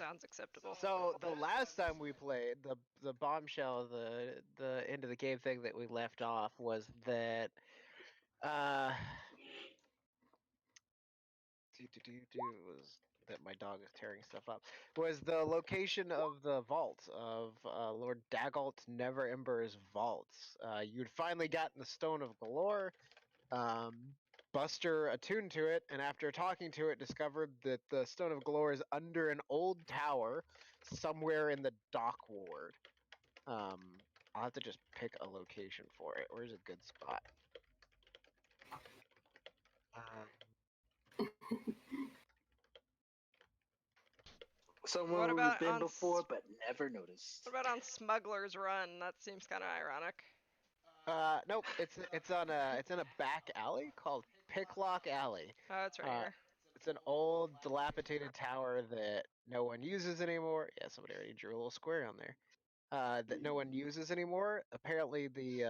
sounds acceptable. So the last time we played, the bombshell, the end of the game thing that we left off was that was that my dog is tearing stuff up, was the location of the vault of Lord Dagalt Neverember's vaults. You'd finally gotten the Stone of Galore. Buster attuned to it, and after talking to it, discovered that the Stone of Galore is under an old tower somewhere in the dock ward. I'll have to just pick a location for it. Where's a good spot? Somewhere What where about we've been on before, but never noticed. What about on Smuggler's Run? That seems kind of ironic. Nope. It's in a back alley called Picklock Alley. Oh, it's right here. It's an old, dilapidated tower that no one uses anymore. Yeah, somebody already drew a little square on there. That no one uses anymore. Apparently, the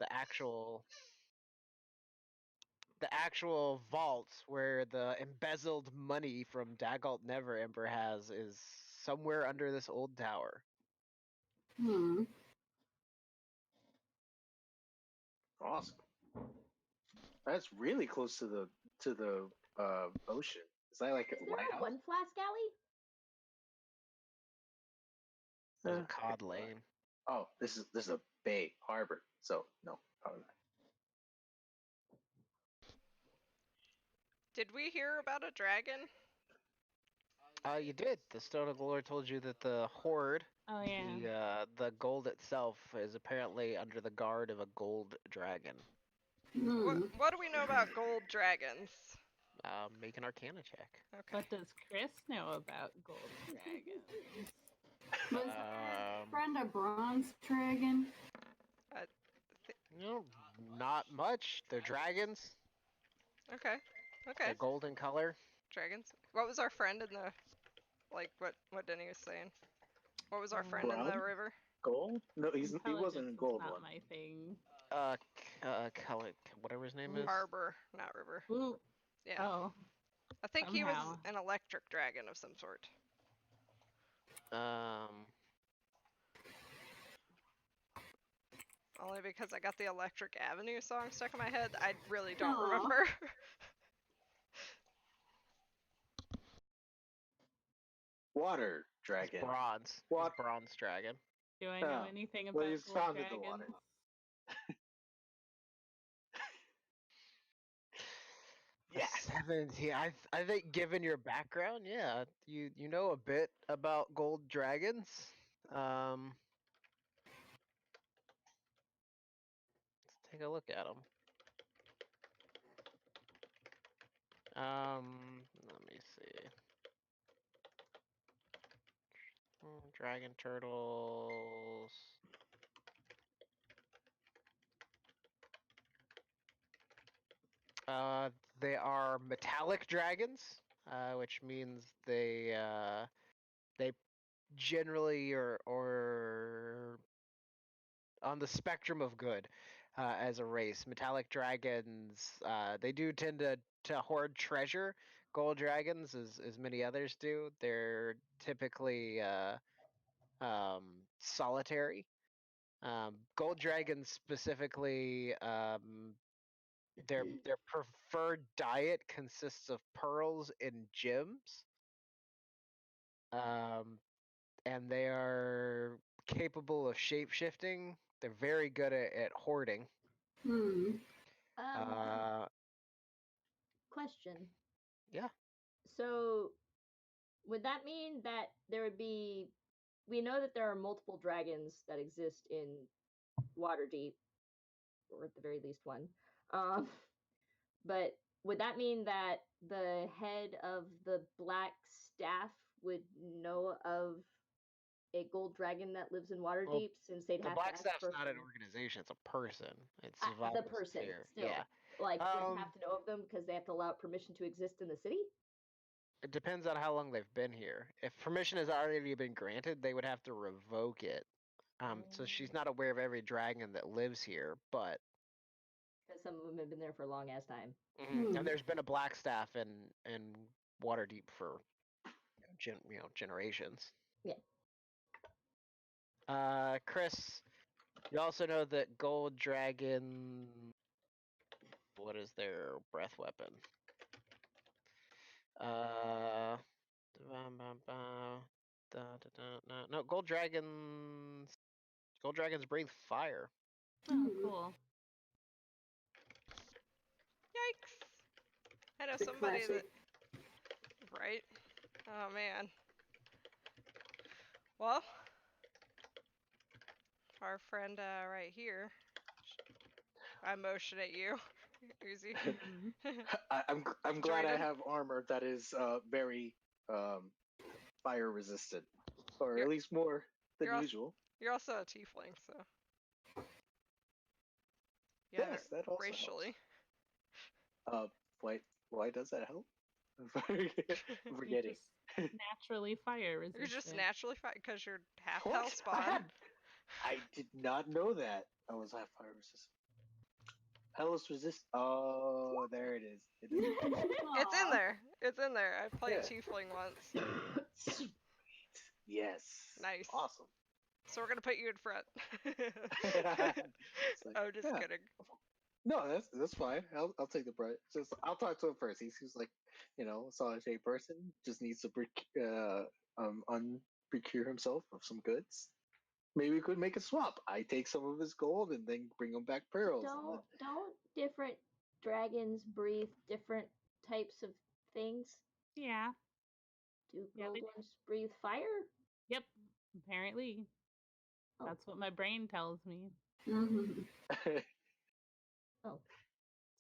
actual vaults where the embezzled money from Dagalt Neverember is somewhere under this old tower. Awesome. That's really close to the ocean. Is that like Is a there lighthouse? a one flask alley? There's a cod lane. Oh, this is a bay harbor. So no, probably not. Did we hear about a dragon? You did. The Stone of Glory told you that the hoard, Oh yeah. the gold itself, is apparently under the guard of a gold dragon. What do we know about gold dragons? Make an Arcana check. Okay. What does Chris know about gold dragons? Was her friend a bronze dragon? Not much. They're dragons. Okay. They're golden color. Dragons. What was our friend in the, what Denny was saying? What was our friend in the river? Gold? No, he wasn't a gold not one. my thing. Color, whatever his name is. Harbor, not river. Ooh. Yeah. Oh. I think he was Somehow. an electric dragon of some sort. Only because I got the Electric Avenue song stuck in my head. I really don't remember. Water dragon. Bronze. Bronze dragon. Do I know anything about well, he's gold found dragons? in the water. Yes. 17. I think given your background, yeah, you know a bit about gold dragons. Let's take a look at them. Let me see. Dragon turtles. They are metallic dragons, which means they generally are on the spectrum of good as a race. Metallic dragons, they do tend to hoard treasure. Gold dragons, as many others do, they're typically solitary. Gold dragons specifically, their preferred diet consists of pearls and gems. And they are capable of shape-shifting. They're very good at hoarding. Question. Yeah. So, would that mean that there would be... We know that there are multiple dragons that exist in Waterdeep, or at the very least one. But would that mean that the head of the Black Staff would know of a gold dragon that lives in Waterdeep, since they'd have The Black to Staff's ask not an organization; it's a person. It's the person. Still, yeah. Like, they have to know of them because they have to allow permission to exist in the city. It depends on how long they've been here. If permission has already been granted, they would have to revoke it. So she's not aware of every dragon that lives here, but because some of them have been there for a long ass time. And there's been a Black Staff in Waterdeep for generations. Yeah. Chris, you also know that gold dragon. What is their breath weapon? No, gold dragons. Gold dragons breathe fire. Oh, cool. Yikes! I know The somebody classic. that. Right? Oh man. Well, our friend right here. I motion at you. Easy. I'm glad I Jordan? have armor that is very fire resistant, or You're- at least more than you're al- usual. You're also a tiefling, so. Yeah, Yes, that also racially. helps. Why does that help? I'm You're forgetting. just naturally fire resistant. You're just naturally fine because you're half What? hellspawn. I did not know that I was half fire resistant. Hellish resist. Oh, there it is. It is. It's in there. It's in there. I played Yeah. tiefling once. Sweet. Yes. Nice. Awesome. So we're gonna put you in front. It's like, I'm just yeah. kidding. No, that's fine. I'll take the brunt. Just I'll talk to him first. He seems like, a solid shape person. Just needs to unprocure himself of some goods. Maybe we could make a swap. I take some of his gold and then bring him back pearls. Don't different dragons breathe different types of things? Yeah. Do Yeah, gold they do. ones breathe fire? Yep. Apparently. Oh. That's what my brain tells me. Mhm. Oh.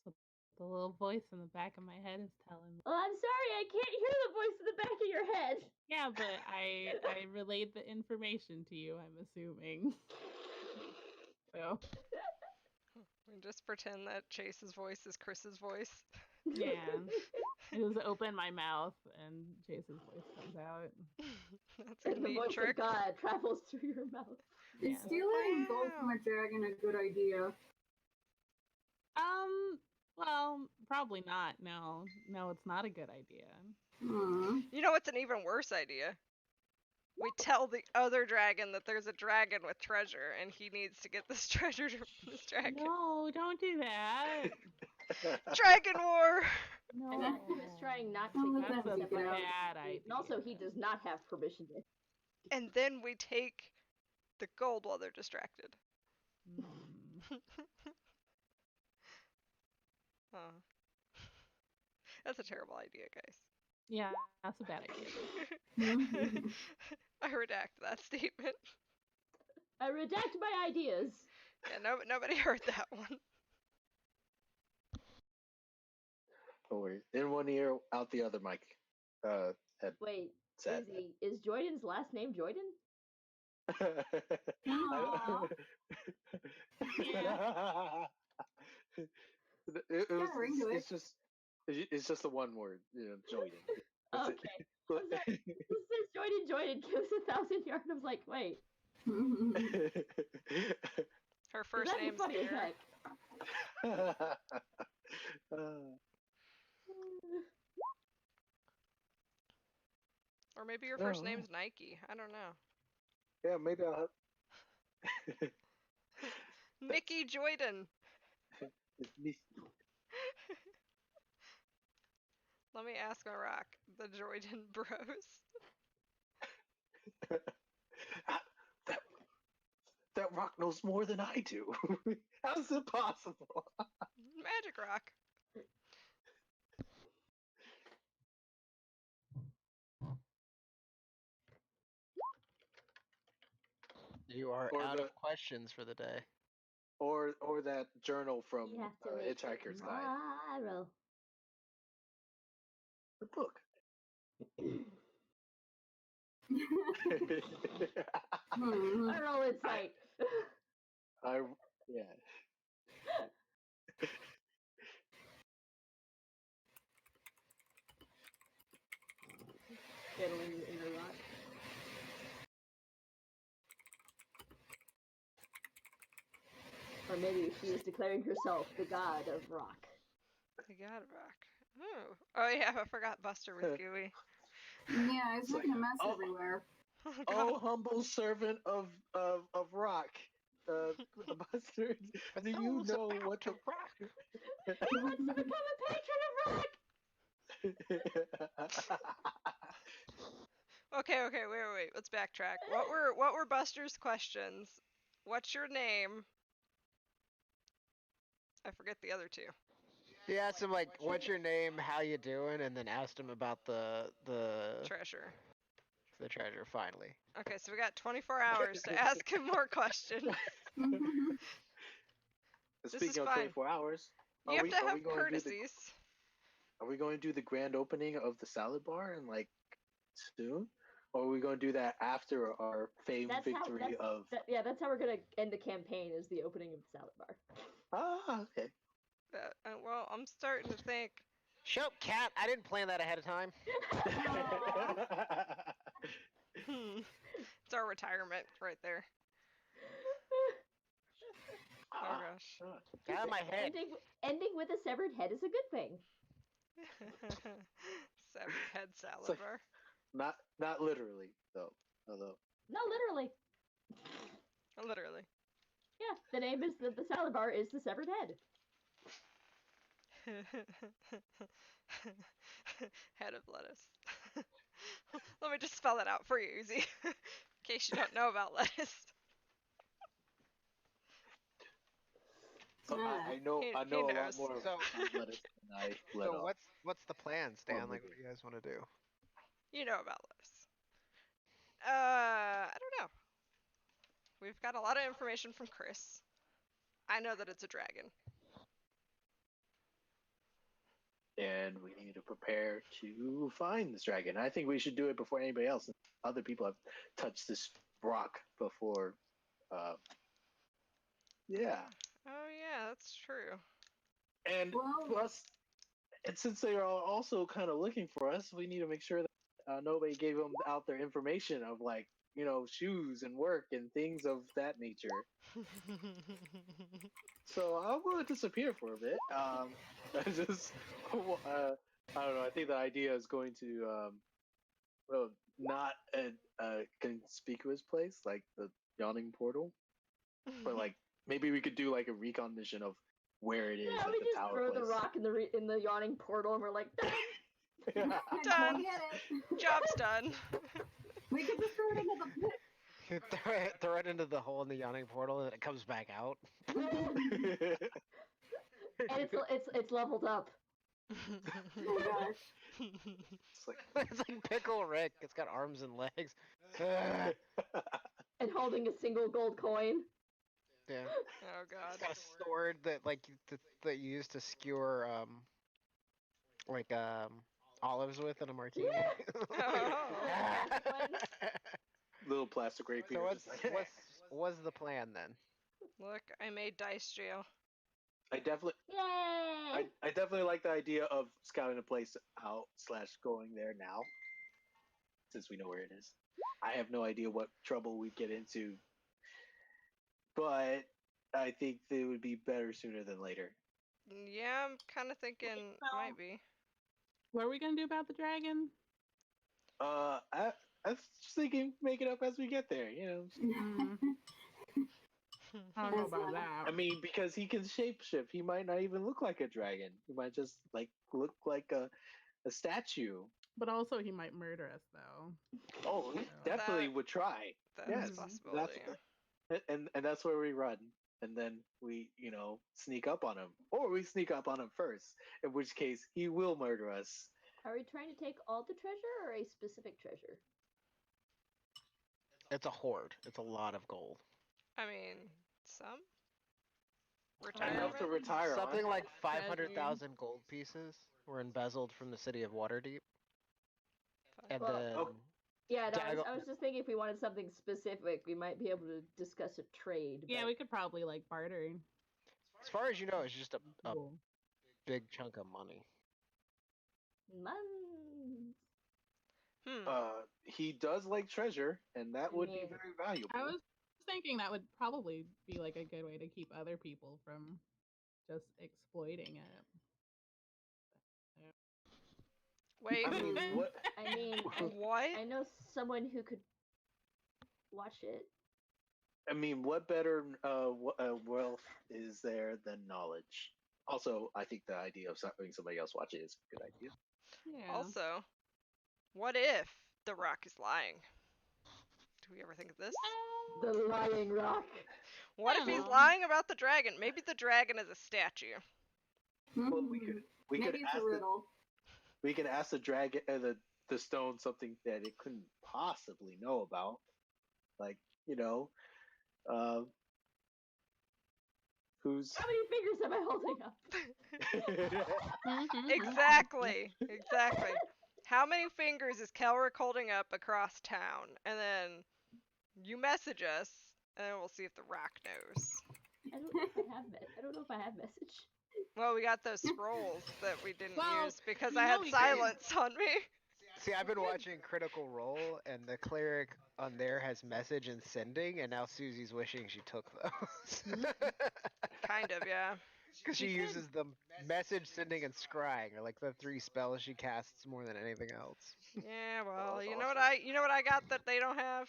That's what the little voice in the back of my head is telling me. Oh, I'm sorry, I can't hear the voice in the back of your head. Yeah, but I relayed the information to you, I'm assuming. So, We just pretend that Chase's voice is Chris's voice. yeah. I just open my mouth and Chase's voice comes out. That's a And the neat voice trick. of God travels through your mouth. Is Yeah. stealing gold from a dragon a good idea? Well, probably not. No, it's not a good idea. You know what's an even worse idea? We tell the other dragon that there's a dragon with treasure and he needs to get this treasure from this dragon. No, don't do that. Dragon war! No. And then he's trying not to Don't let get That's a them take it out. bad idea. And also, he does not have permission to. And then we take the gold while they're distracted. Mm. Oh. That's a terrible idea, guys. Yeah, that's a bad idea. I redact that statement. I redact my ideas. Yeah, nobody heard that one. Don't worry. In one ear, out the other, Mike. Had Wait, said. is Jordan's last name Jordan? Aw. It's just a one word, Jordan. That's Okay. it. I was like, this says Jordan gives 1,000 yards. I was like, wait. Her first That'd be name's funny as Bear. heck. Or maybe your first name's Nike. I don't know. Yeah, maybe I'll have. Mickey Jordan. It's me. Let me ask my rock. The Jordan Bros. That rock knows more than I do. How's it possible? Magic rock. You are Or out of questions for the day. Or that journal from You have to wait till Hitchhiker's Guide. tomorrow. The book. I don't know what it's like. Yeah. Fiddling in the rock. Or maybe she is declaring herself the god of rock. The god of rock. Oh yeah, I forgot Buster was gooey. Yeah, he's It's making like, a mess oh. everywhere. Oh, Oh, God. humble servant of rock, Buster, do you know what the rock? He wants to become a patron of rock. Okay, wait. Let's backtrack. What were Buster's questions? What's your name? I forget the other two. He asked him like, "What's your name? How you doing?" And then asked him about the Treasure. treasure. Finally, Okay, so we got 24 hours to ask him more questions. This is Speaking of fine. 24 hours, You have to are we have going to do courtesies. are we going to do the grand opening of the salad bar in like soon, or are we going to do that after our famed victory of? That's how we're gonna end the campaign. Is the opening of the salad bar. Ah, okay. Well, I'm starting to think. shut up, cat. I didn't plan that ahead of time. It's our retirement right there. Oh gosh. Get out of my head. Ending with a severed head is a good thing. Severed head salad like- bar. Not literally though. Although. No, literally. Literally. Yeah, the name is the salad bar is the severed head. Head of lettuce. Let me just spell that out for you, Uzi. In case you don't know about lettuce. So I know He a lot knows. more about lettuce than I let So off. what's the plan, Stan? Well, Like, what do you guys want to do? You know about lettuce. I don't know. We've got a lot of information from Chris. I know that it's a dragon. And we need to prepare to find this dragon. I think we should do it before anybody else. Other people have touched this rock before. Yeah. Oh yeah, that's true. And plus, and since they are also kind of looking for us, we need to make sure that nobody gave them out their information of like, shoes and work and things of that nature. So I'm going to disappear for a bit. I just, I don't know. I think the idea is going to, not a conspicuous place like the yawning portal, but like maybe we could do like a recon mission of where it is. Yeah, like we the just tower throw the place. rock in the yawning portal, and we're like, done. Done. Go get it. Job's done. We could just throw it into the pit. throw it into the hole in the yawning portal, and it comes back out. And it's leveled up. Oh gosh. It's like, It's like Pickle Rick. It's got arms and legs. And holding a single gold coin. Yeah. Oh god. It's got a sword that that you use to skewer olives with in a martini. little plastic rapier. So just like, what's the plan then? Look, I made dice jail. I definitely Yay! I definitely like the idea of scouting a place out / going there now, since we know where it is. I have no idea what trouble we'd get into, but I think they would be better sooner than later. Yeah, I'm kind of thinking might be. What are we gonna do about the dragon? I was just thinking, make it up as we get there. I don't know about that. I mean, because he can shapeshift, he might not even look like a dragon. He might just like look like a statue. But also, he might murder us, though. Oh, he definitely would try. That's Yes, a possibility. and that's where we run, and then we sneak up on him, or we sneak up on him first. In which case, he will murder us. Are we trying to take all the treasure or a specific treasure? It's a hoard. It's a lot of gold. I mean, some. Enough to Retirement. retire Something on. like 500,000 gold pieces were embezzled from the city of Waterdeep. And Well, then Yeah, no, Dago- I was just thinking if we wanted something specific, we might be able to discuss a trade. Yeah, but- we could probably like barter. as far as you know, it's just a Cool. big chunk of money. Months. He does like treasure, and that would be Yeah. very valuable. I was thinking that would probably be like a good way to keep other people from just exploiting it. Wait, I mean, what? I mean, What? I know someone who could watch it. I mean, what better wealth is there than knowledge? Also, I think the idea of having somebody else watch it is a good idea. Yeah. Also, what if the rock is lying? Do we ever think of this? The lying rock. What if he's Oh. lying about the dragon? Maybe the dragon is a statue. Well, we Maybe could it's ask a riddle. we could ask the dragon, the stone, something that it couldn't possibly know about, like who's How many fingers am I holding up? Exactly. How many fingers is Kelrick holding up across town? And then you message us, and then we'll see if the rock knows. I don't know if I have message. Well, we got those scrolls that we didn't Well, use because you I know had we silence on me. See, I've been watching Critical Role, and the cleric on there has message and sending, and now Susie's wishing she took those. Kind of, yeah. Because she You could- uses the message, sending, and scrying are like the 3 spells she casts more than anything else. Yeah, well, that's you know awesome. what I got that they don't have?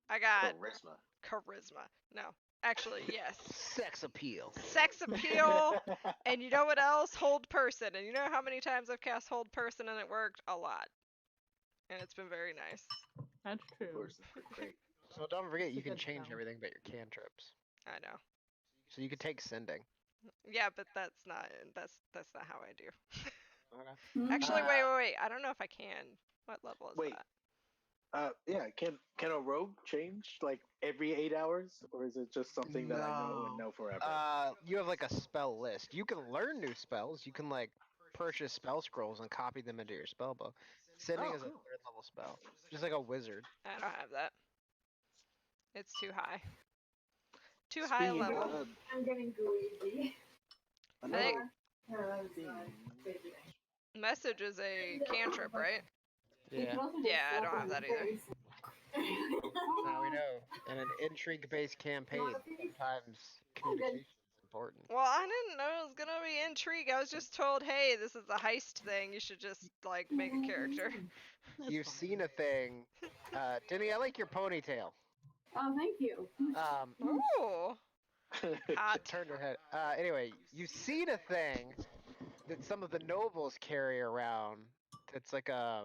I got charisma? charisma. No. Actually, yes. Sex appeal. Sex appeal. And you know what else? Hold person. And you know how many times I've cast hold person and it worked? A lot. And it's been very nice. That's Of true. course, they're great. So don't forget, It's a you can good change spell. everything but your cantrips. I know. So you could take sending. Yeah, but that's not how I do. Okay. Actually, wait. I don't know if I can. What level is Wait. that? Yeah. Can a rogue change like every 8 hours, or is it just something that I know and know forever? You have like a spell list. You can learn new spells. You can like purchase spell scrolls and copy them into your spell book. Sending Oh, is a cool. 3rd level spell, just like a wizard. I don't have that. It's too high. Too high a Speaking level. of I'm getting gooey. another Message is a cantrip, right? Yeah. Yeah, I don't have that either. Now we know. In an intrigue-based campaign, sometimes communication is important. Well, I didn't know it was gonna be intrigue. I was just told, hey, this is a heist thing. You should just like make a character. That's You've fine. seen a thing. Denny, I like your ponytail. Oh, thank you. Ooh, hot. Turned her head. Anyway, you've seen a thing that some of the nobles carry around. It's like a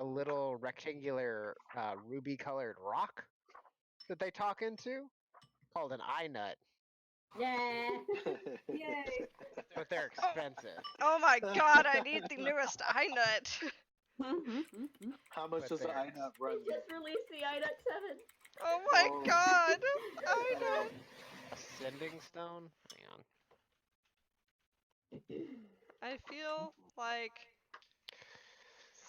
little rectangular ruby-colored rock that they talk into, called an eye nut. Yeah. Yay. But they're expensive. Oh my god, I need the newest eye nut. How much But does the there. eye nut They run? just released the iNut 7. Oh my Oh. god, eye nut. A sending stone? Hang on. I feel like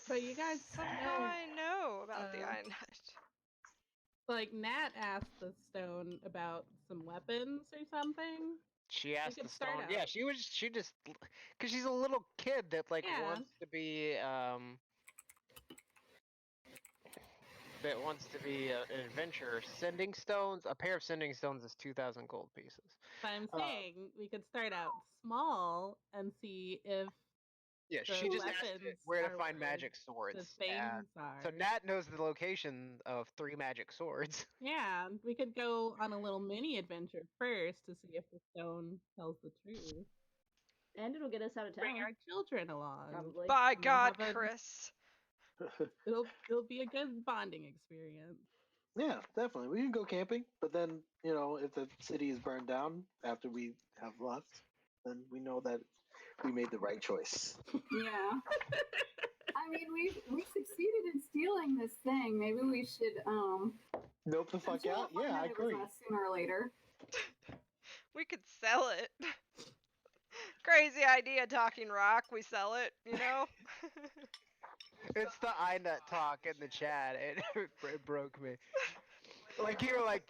But you guys somehow know, I know about the uh, eye nut. like Nat asked the stone about some weapons or something. She asked could the start stone. out. Yeah, she just, because she's a little kid that like Yeah. wants to be an adventurer. Sending stones. A pair of sending stones is 2,000 gold pieces. But I'm saying we could start out small and see if Yeah, the she just asked weapons where to are find where magic the swords. things are. So Nat knows the location of 3 magic swords. Yeah, we could go on a little mini adventure first to see if the stone tells the truth. And it'll get us out of Bring town. our children along. Probably. By and we'll God, have a- Chris. It'll be a good bonding experience. Yeah, definitely. We can go camping, but then if the city is burned down after we have left, then we know that we made the right choice. Yeah. I mean, we succeeded in stealing this thing. Maybe we should Nope the fuck until out. we find Yeah, out I it was agree. us sooner or later. We could sell it. Crazy idea, Talking Rock. We sell it, you know? It's the iNut talk in the chat. It broke me. Like you were like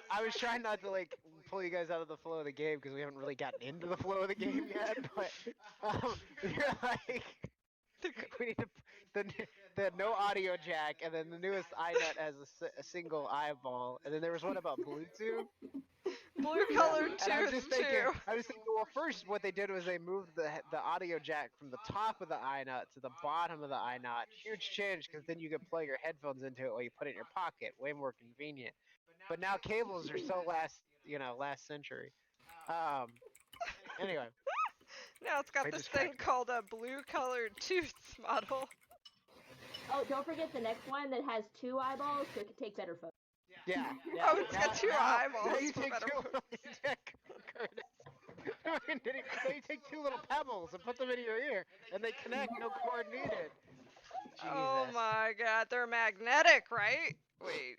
I was trying not to like pull you guys out of the flow of the game because we haven't really gotten into the flow of the game yet. But you're like, we need to the no audio jack, and then the newest iNut has a single eyeball, and then there was one about Bluetooth. Blue colored And I was tooth just thinking, too. well, first what they did was they moved the audio jack from the top of the iNut to the bottom of the iNut. Huge change, because then you could plug your headphones into it while you put it in your pocket. Way more convenient. But now cables are so last century. Anyway, Now it's got It this just thing cracked me up. called a blue colored tooth model. Oh, don't forget the next one that has 2 eyeballs, so it can take better photos. yeah. Oh, it's got 2 eyeballs Now you for take better two photos. Now you take 2 little pebbles and put them in your ear, and they connect. No cord needed. Oh Jesus. my god, they're magnetic, right? Wait.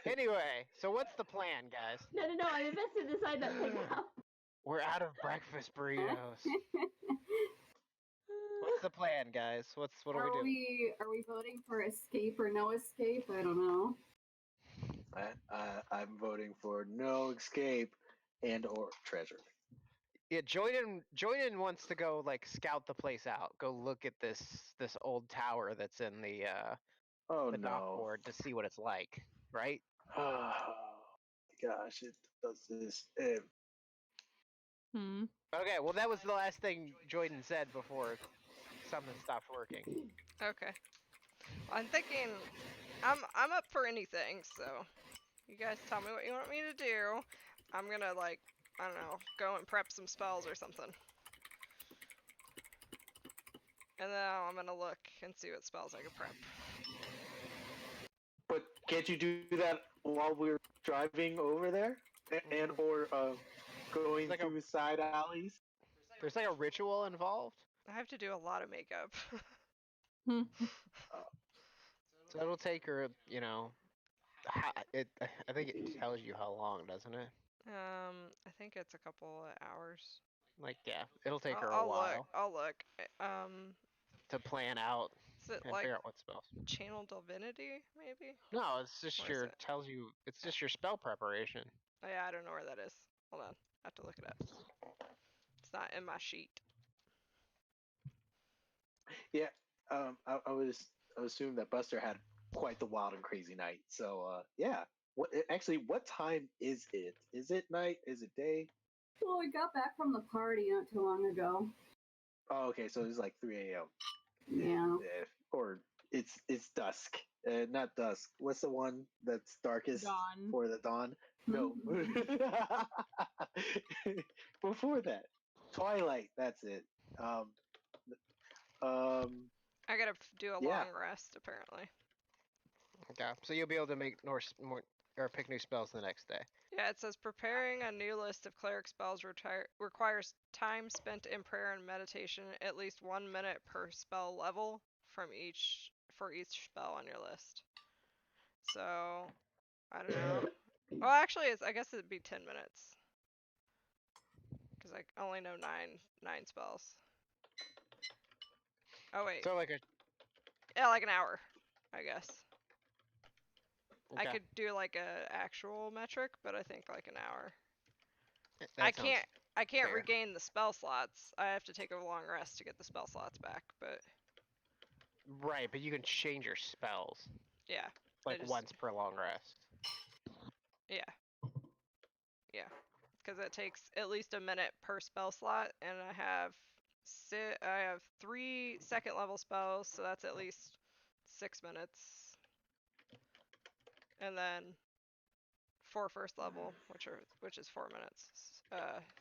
Anyway, so what's the plan, guys? No, I'm invested in this iNut thing now. We're out of breakfast burritos. What's the plan, guys? What are we doing? Are we voting for escape or no escape? I don't know. I'm voting for no escape and or treasure. Yeah, Joyden wants to go like scout the place out. Go look at this old tower that's in the Oh dock no. board to see what it's like, right? Oh gosh, it does this. Hmm. Okay, well that was the last thing Joyden said before something stopped working. Okay. I'm thinking I'm up for anything, so you guys tell me what you want me to do. I'm gonna like, I don't know, go and prep some spells or something. And then I'm gonna look and see what spells I can prep. But can't you do that while we're driving over there, and or going Like through side alleys? There's like a ritual involved, I have to do a lot of makeup. Hmm. so it'll take her, I think it tells you how long, doesn't it? I think it's a couple of hours. Like, yeah, it'll take her a I'll while look. I'll look. to plan out Is it and like figure out what spells. channel divinity, maybe? No, it's just What is it? tells you. It's just your spell preparation. Oh yeah, I don't know where that is. Hold on. I have to look it up. It's not in my sheet. Yeah. I was assume that Buster had quite the wild and crazy night. So yeah. What time is it? Is it night? Is it day? Well, we got back from the party not too long ago. Oh, okay. So it's like 3 a.m. Yeah. Or it's dusk. Not dusk. What's the one that's darkest? Dawn. For the dawn? No. Before that, twilight. That's it. I gotta do a Yeah. long rest, apparently. Okay, so you'll be able to make more or pick new spells the next day. Yeah, it says preparing a new list of cleric spells requires time spent in prayer and meditation, at least 1 minute per spell level for each spell on your list. So, I don't know. Well, actually, I guess it'd be 10 minutes. Because I only know nine spells. Oh, wait. So like Yeah, like an hour, I guess. okay. I could do like a actual metric, but I think like an hour. That I sounds can't fair. regain the spell slots. I have to take a long rest to get the spell slots back, but Right, but you can change your spells yeah. like once per long rest. Yeah. Yeah. Because it takes at least a minute per spell slot, and I have 3 second level spells, so that's at least 6 minutes. And then 4 first level, which is 4 minutes.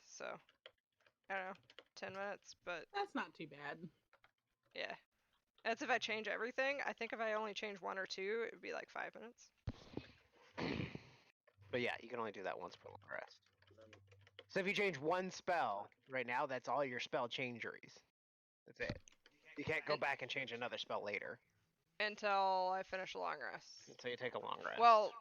So I don't know, 10 minutes, but That's not too bad. yeah. That's if I change everything. I think if I only change 1 or 2, it would be like 5 minutes. But yeah, you can only do that once per long rest. So if you change one spell right now, that's all your spell changeries. That's it. You can't go back and change another spell later. Until I finish a long rest. So you take a long rest. Well,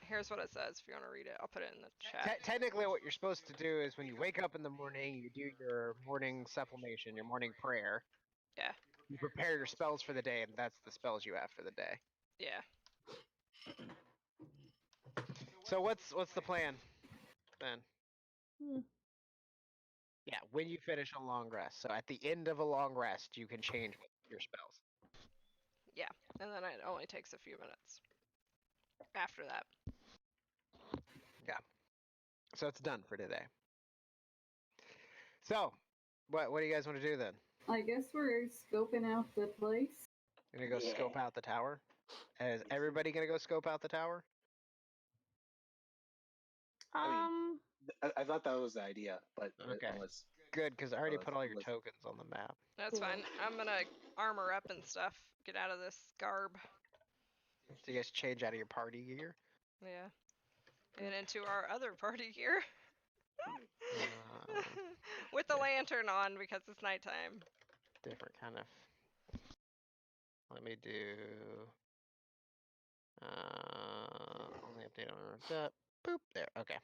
here's what it says. If you want to read it, I'll put it in the chat. Technically, what you're supposed to do is when you wake up in the morning, you do your morning supplementation, your morning prayer. Yeah. You prepare your spells for the day, and that's the spells you have for the day. Yeah. So what's the plan then? Yeah, when you finish a long rest. So at the end of a long rest, you can change your spells. Yeah, and then it only takes a few minutes after that. So it's done for today. So, what do you guys want to do then? I guess we're scoping out the place. Gonna go scope out the tower? Is everybody gonna go scope out the tower? I thought that was the idea, but Okay. unless Good, because I already put all your unless- tokens on the map. That's Cool. fine. I'm gonna armor up and stuff. Get out of this garb. So you guys change out of your party gear. Yeah. And into our other party gear. With the yeah. lantern on because it's nighttime. Different kind of. Let me do. Only update on that. Boop. There. Okay.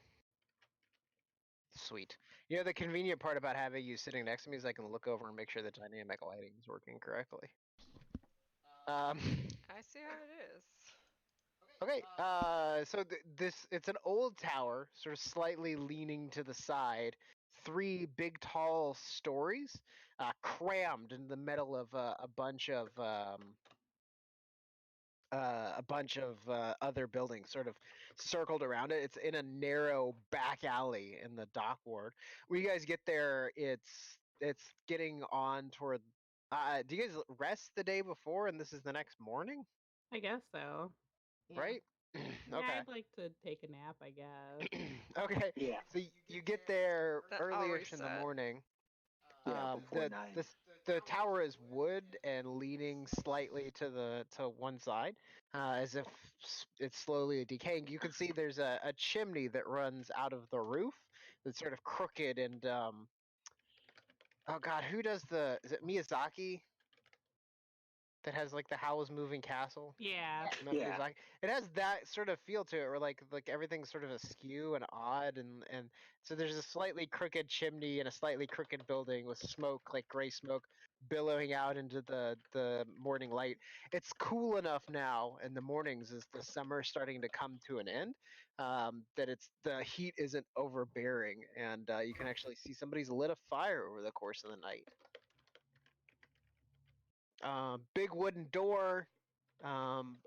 Sweet. You know, the convenient part about having you sitting next to me is I can look over and make sure the dynamic lighting is working correctly. I see how it is. Okay. So it's an old tower, sort of slightly leaning to the side. 3 big, tall stories, crammed in the middle of a bunch of other buildings sort of circled around it. It's in a narrow back alley in the dock ward. When you guys get there, it's getting on toward. Do you guys rest the day before, and this is the next morning, I guess so. Yeah. right? Yeah, Okay. I'd like to take a nap, I guess. Okay. Yeah. So you get there Then I'll early-ish in the reset. morning. Yeah, before 9. The tower is wood and leaning slightly to one side, as if it's slowly decaying. You can see there's a chimney that runs out of the roof that's sort of crooked and oh god, who does is it Miyazaki that has like the Howl's Moving Castle? Yeah. Remember Yeah. Miyazaki? It has that sort of feel to it, where like everything's sort of askew and odd, and so there's a slightly crooked chimney and a slightly crooked building with smoke, like gray smoke, billowing out into the morning light. It's cool enough now in the mornings as the summer starting to come to an end, that the heat isn't overbearing, and you can actually see somebody's lit a fire over the course of the night. Big wooden door.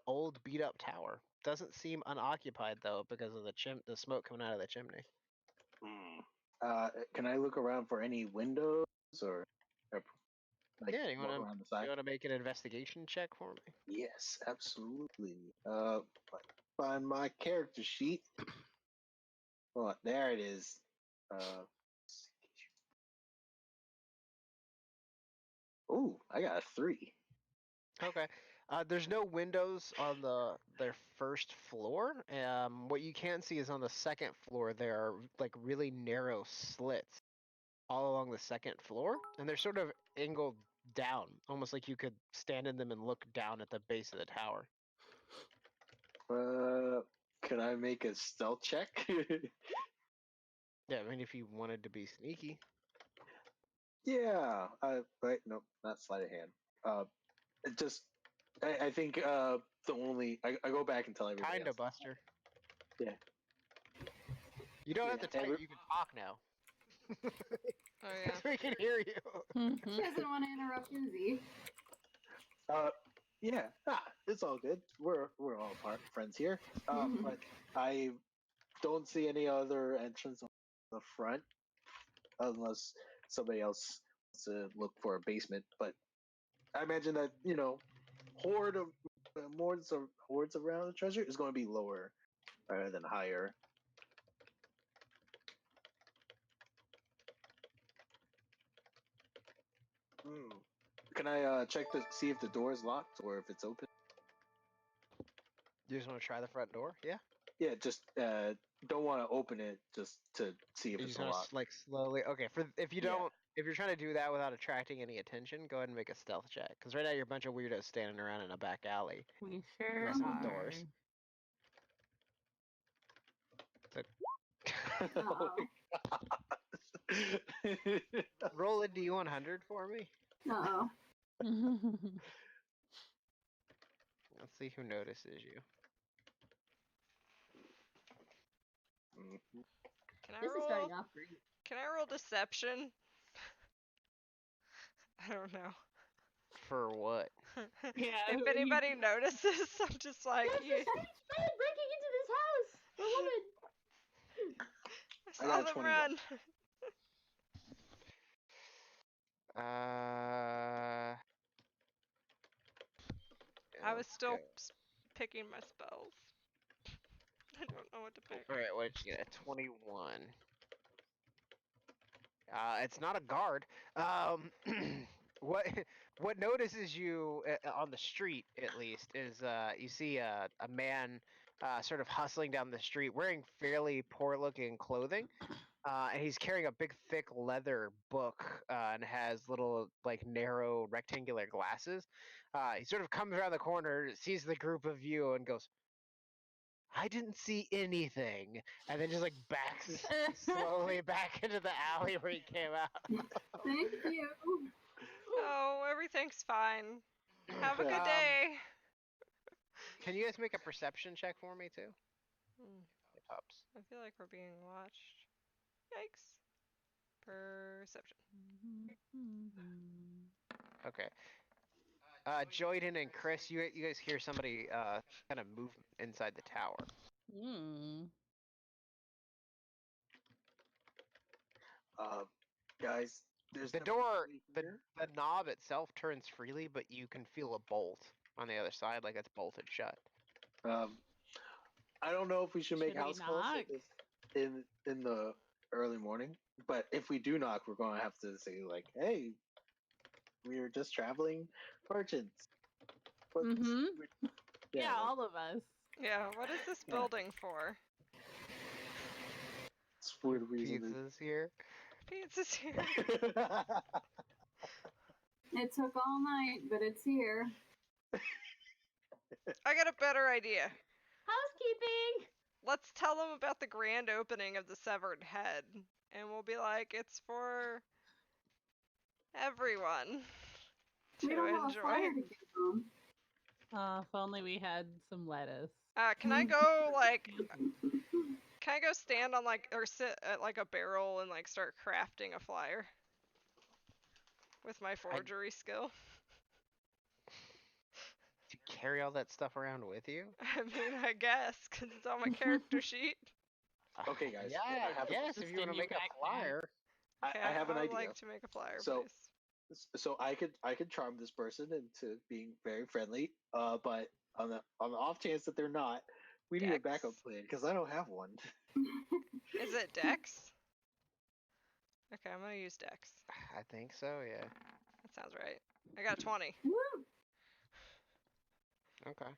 Old beat up tower. Doesn't seem unoccupied though because of the smoke coming out of the chimney. Can I look around for any windows or like Yeah, you walk around the side? want to make an investigation check for me? Yes, absolutely. Find my character sheet. Oh, there it is. Ooh, I got a 3. Okay. There's no windows on their first floor. What you can see is on the second floor there are like really narrow slits all along the second floor, and they're sort of angled down, almost like you could stand in them and look down at the base of the tower. Can I make a stealth check? Yeah, I mean, if you wanted to be sneaky. Yeah. Right. Nope. Not sleight of hand. It just. I think the only I go back and tell everybody. Kinda, else. Buster. Yeah. You don't have to Yeah, type. You can talk now. Oh yeah. We can hear you. She doesn't want to interrupt Izzy. Yeah. It's all good. We're all friends here. But I don't see any other entrance on the front, unless somebody else wants to look for a basement. But I imagine that hordes around the treasure is going to be lower rather than higher. Can I check to see if the door is locked or if it's open? You just want to try the front door? Yeah. Yeah, just don't want to open it just to see if You it's just want locked. to like slowly. Okay. If you Yeah. don't, if you're trying to do that without attracting any attention, go ahead and make a stealth check. Because right now you're a bunch of weirdos standing around in a back alley. We sure Messing with are. doors. Uh-oh. Roll a d100 for me. Uh-oh. Let's see who notices you. Can I This is roll? starting off great. Can I roll deception? I don't know. For what? Yeah, If anybody notices, I'm just like, There's a strange man breaking into this house. Or woman. I I saw got a them 21. run. I was still picking my spells. I don't know what to pick. All right, what did you get? A 21. It's not a guard. What what notices you on the street, at least, is you see a man sort of hustling down the street wearing fairly poor-looking clothing. And he's carrying a big, thick leather book and has little, like, narrow rectangular glasses. He sort of comes around the corner, sees the group of you, and goes, I didn't see anything, and then just like backs slowly back into the alley where he came out. Thank you. Oh, everything's fine. Have a good Um, day. Can you guys make a perception check for me too? Hmm, Hey, pups. I feel like we're being watched. Yikes. Perception. Okay. Joyden and Chris, you guys hear somebody kind of move inside the tower. Hmm. Guys, there's The definitely door, somebody the here. the knob itself turns freely, but you can feel a bolt on the other side, like it's bolted shut. I don't know if we should make Should we house calls knock? at this in the early morning, but if we do knock, we're gonna have to say like, "Hey, we are just traveling merchants." But Mm-hmm. Yeah, like, all of us. Yeah, what is this Yeah. building for? it's for the reason. Pizza's here. Pizza's here. It took all night, but it's here. I got a better idea. Housekeeping. Let's tell them about the grand opening of the severed head. And we'll be like, it's for everyone We to don't have a enjoy. flyer to give them. If only we had some lettuce. Can I go, like, can I go stand on, like, or sit at, like, a barrel and, like, start crafting a flyer? With my forgery skill? Do you carry all that stuff around with you? I mean, I guess, because it's on my character sheet. Okay, guys. Yeah, I have I guess if Just you want in to your make a backpack. flyer. Okay, I have an would idea. like to make a flyer, So- please. So I could charm this person into being very friendly. But on the off chance that they're not, we need a Dex. backup plan because I don't have one. Is it Dex? Okay, I'm gonna use Dex. I think so, yeah. That sounds right. I got 20. Woo! Okay.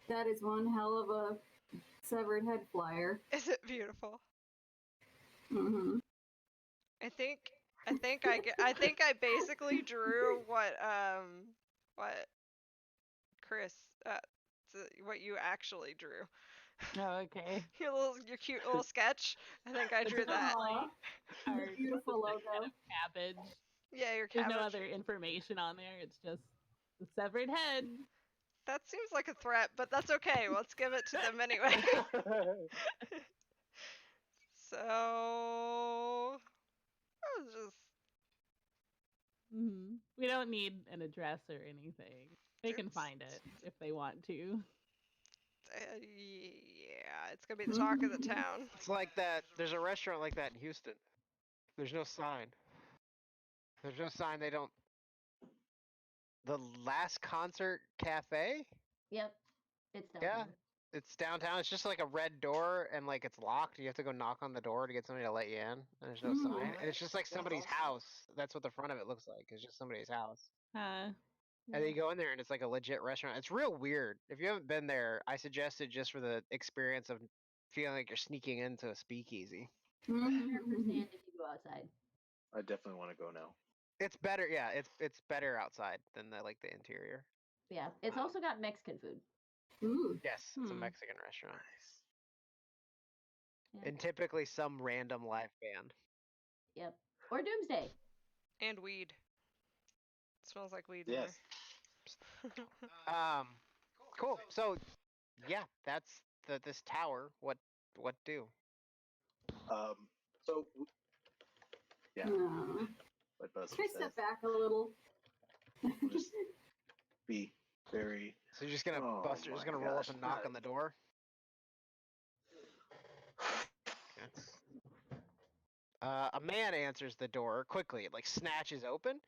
That is one hell of a severed head flyer. Is it beautiful? Mm-hmm. I think I basically drew what Chris what you actually drew. Oh, okay. Your cute little sketch. I think I drew that. Aw, Our beautiful logo. cabbage. Yeah, your There's cabbage. no other information on there. It's just the severed head. That seems like a threat, but that's okay. Let's give it to them anyway. So I was just We don't need an address or anything. They can It's- find it if they want to. yeah, it's gonna be the talk of the town. It's like that. There's a restaurant like that in Houston. There's no sign. There's no sign. They don't. The Last Concert Cafe? Yep. It's done. Yeah. It's downtown. It's just like a red door and like it's locked. You have to go knock on the door to get somebody to let you in. And there's no sign. And it's just like somebody's house. That's what the front of it looks like. It's just somebody's house. And then you go in there and it's like a legit restaurant. It's real weird. If you haven't been there, I suggest it just for the experience of feeling like you're sneaking into a speakeasy. 100% if you go outside. I definitely want to go now. It's better, yeah. It's better outside than the interior. Yeah. It's also got Mexican food. Ooh. Yes, it's a Hmm. Mexican restaurant. Yeah. And typically some random live band. Yep. Or Doomsday. And weed. It smells like weed in Yes. there. Cool. So, yeah, that's this tower. What do? So yeah. No. what Buster Can I says. step back a little? We'll just be very. So you're just gonna Oh Buster's just my gonna roll up gosh, and knock God. on the door. A man answers the door quickly. It like snatches open.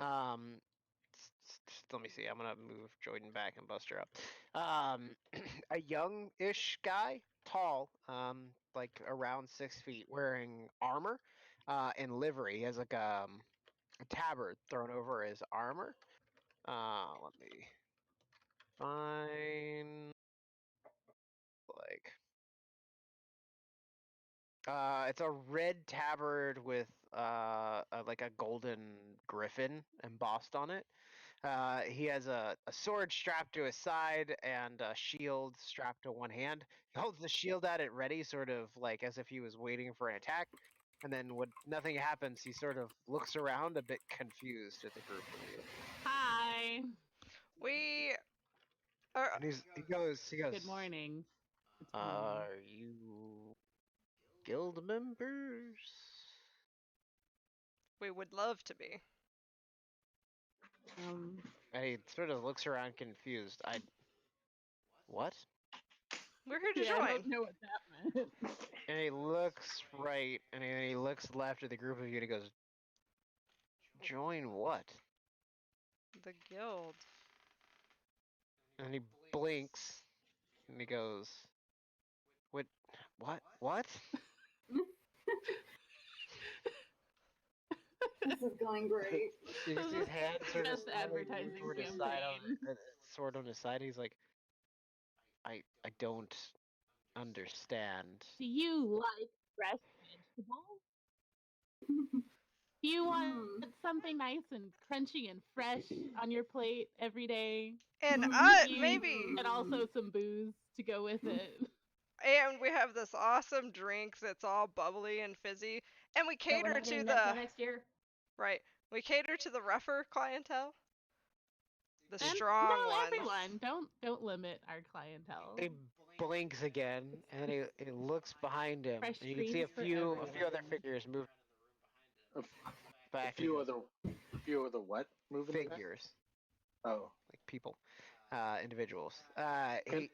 Let me see. I'm gonna move Jordan back and Buster up. A young-ish guy, tall, like around 6 feet, wearing armor, and livery. He has like a tabard thrown over his armor. Let me find like. It's a red tabard with like a golden griffin embossed on it. He has a sword strapped to his side and a shield strapped to one hand. He holds the shield at it ready, sort of like as if he was waiting for an attack. And then when nothing happens, he sort of looks around a bit confused at the group of you. Hi. We are. And he goes, Good morning. It's morning. Are you guild members? We would love to be. And he sort of looks around confused. What? We're here to yeah, I join. don't know what that meant. And he looks right, and he looks left at the group of you, and he goes, "Join what?" The guild. And he blinks, and he goes, "What? What? What?" This is going great. You can see his hand sort of Best slowly move advertising toward his side, campaign. sword on his side. He's like, "I don't understand." Do you like fresh vegetables? Do you want something nice and crunchy and fresh on your plate every day? And You- maybe. And also some booze to go with it. And we have this awesome drink that's all bubbly and fizzy. And we So we're cater not to getting that till the. next year. Right. We cater to the rougher clientele. The And strong no, ones. everyone. Don't limit our clientele. He blinks again, and then he looks behind him, Fresh and you can see a treats for few other everyone. figures move A back. few other what moving in the back? figures, Oh, like people, individuals. He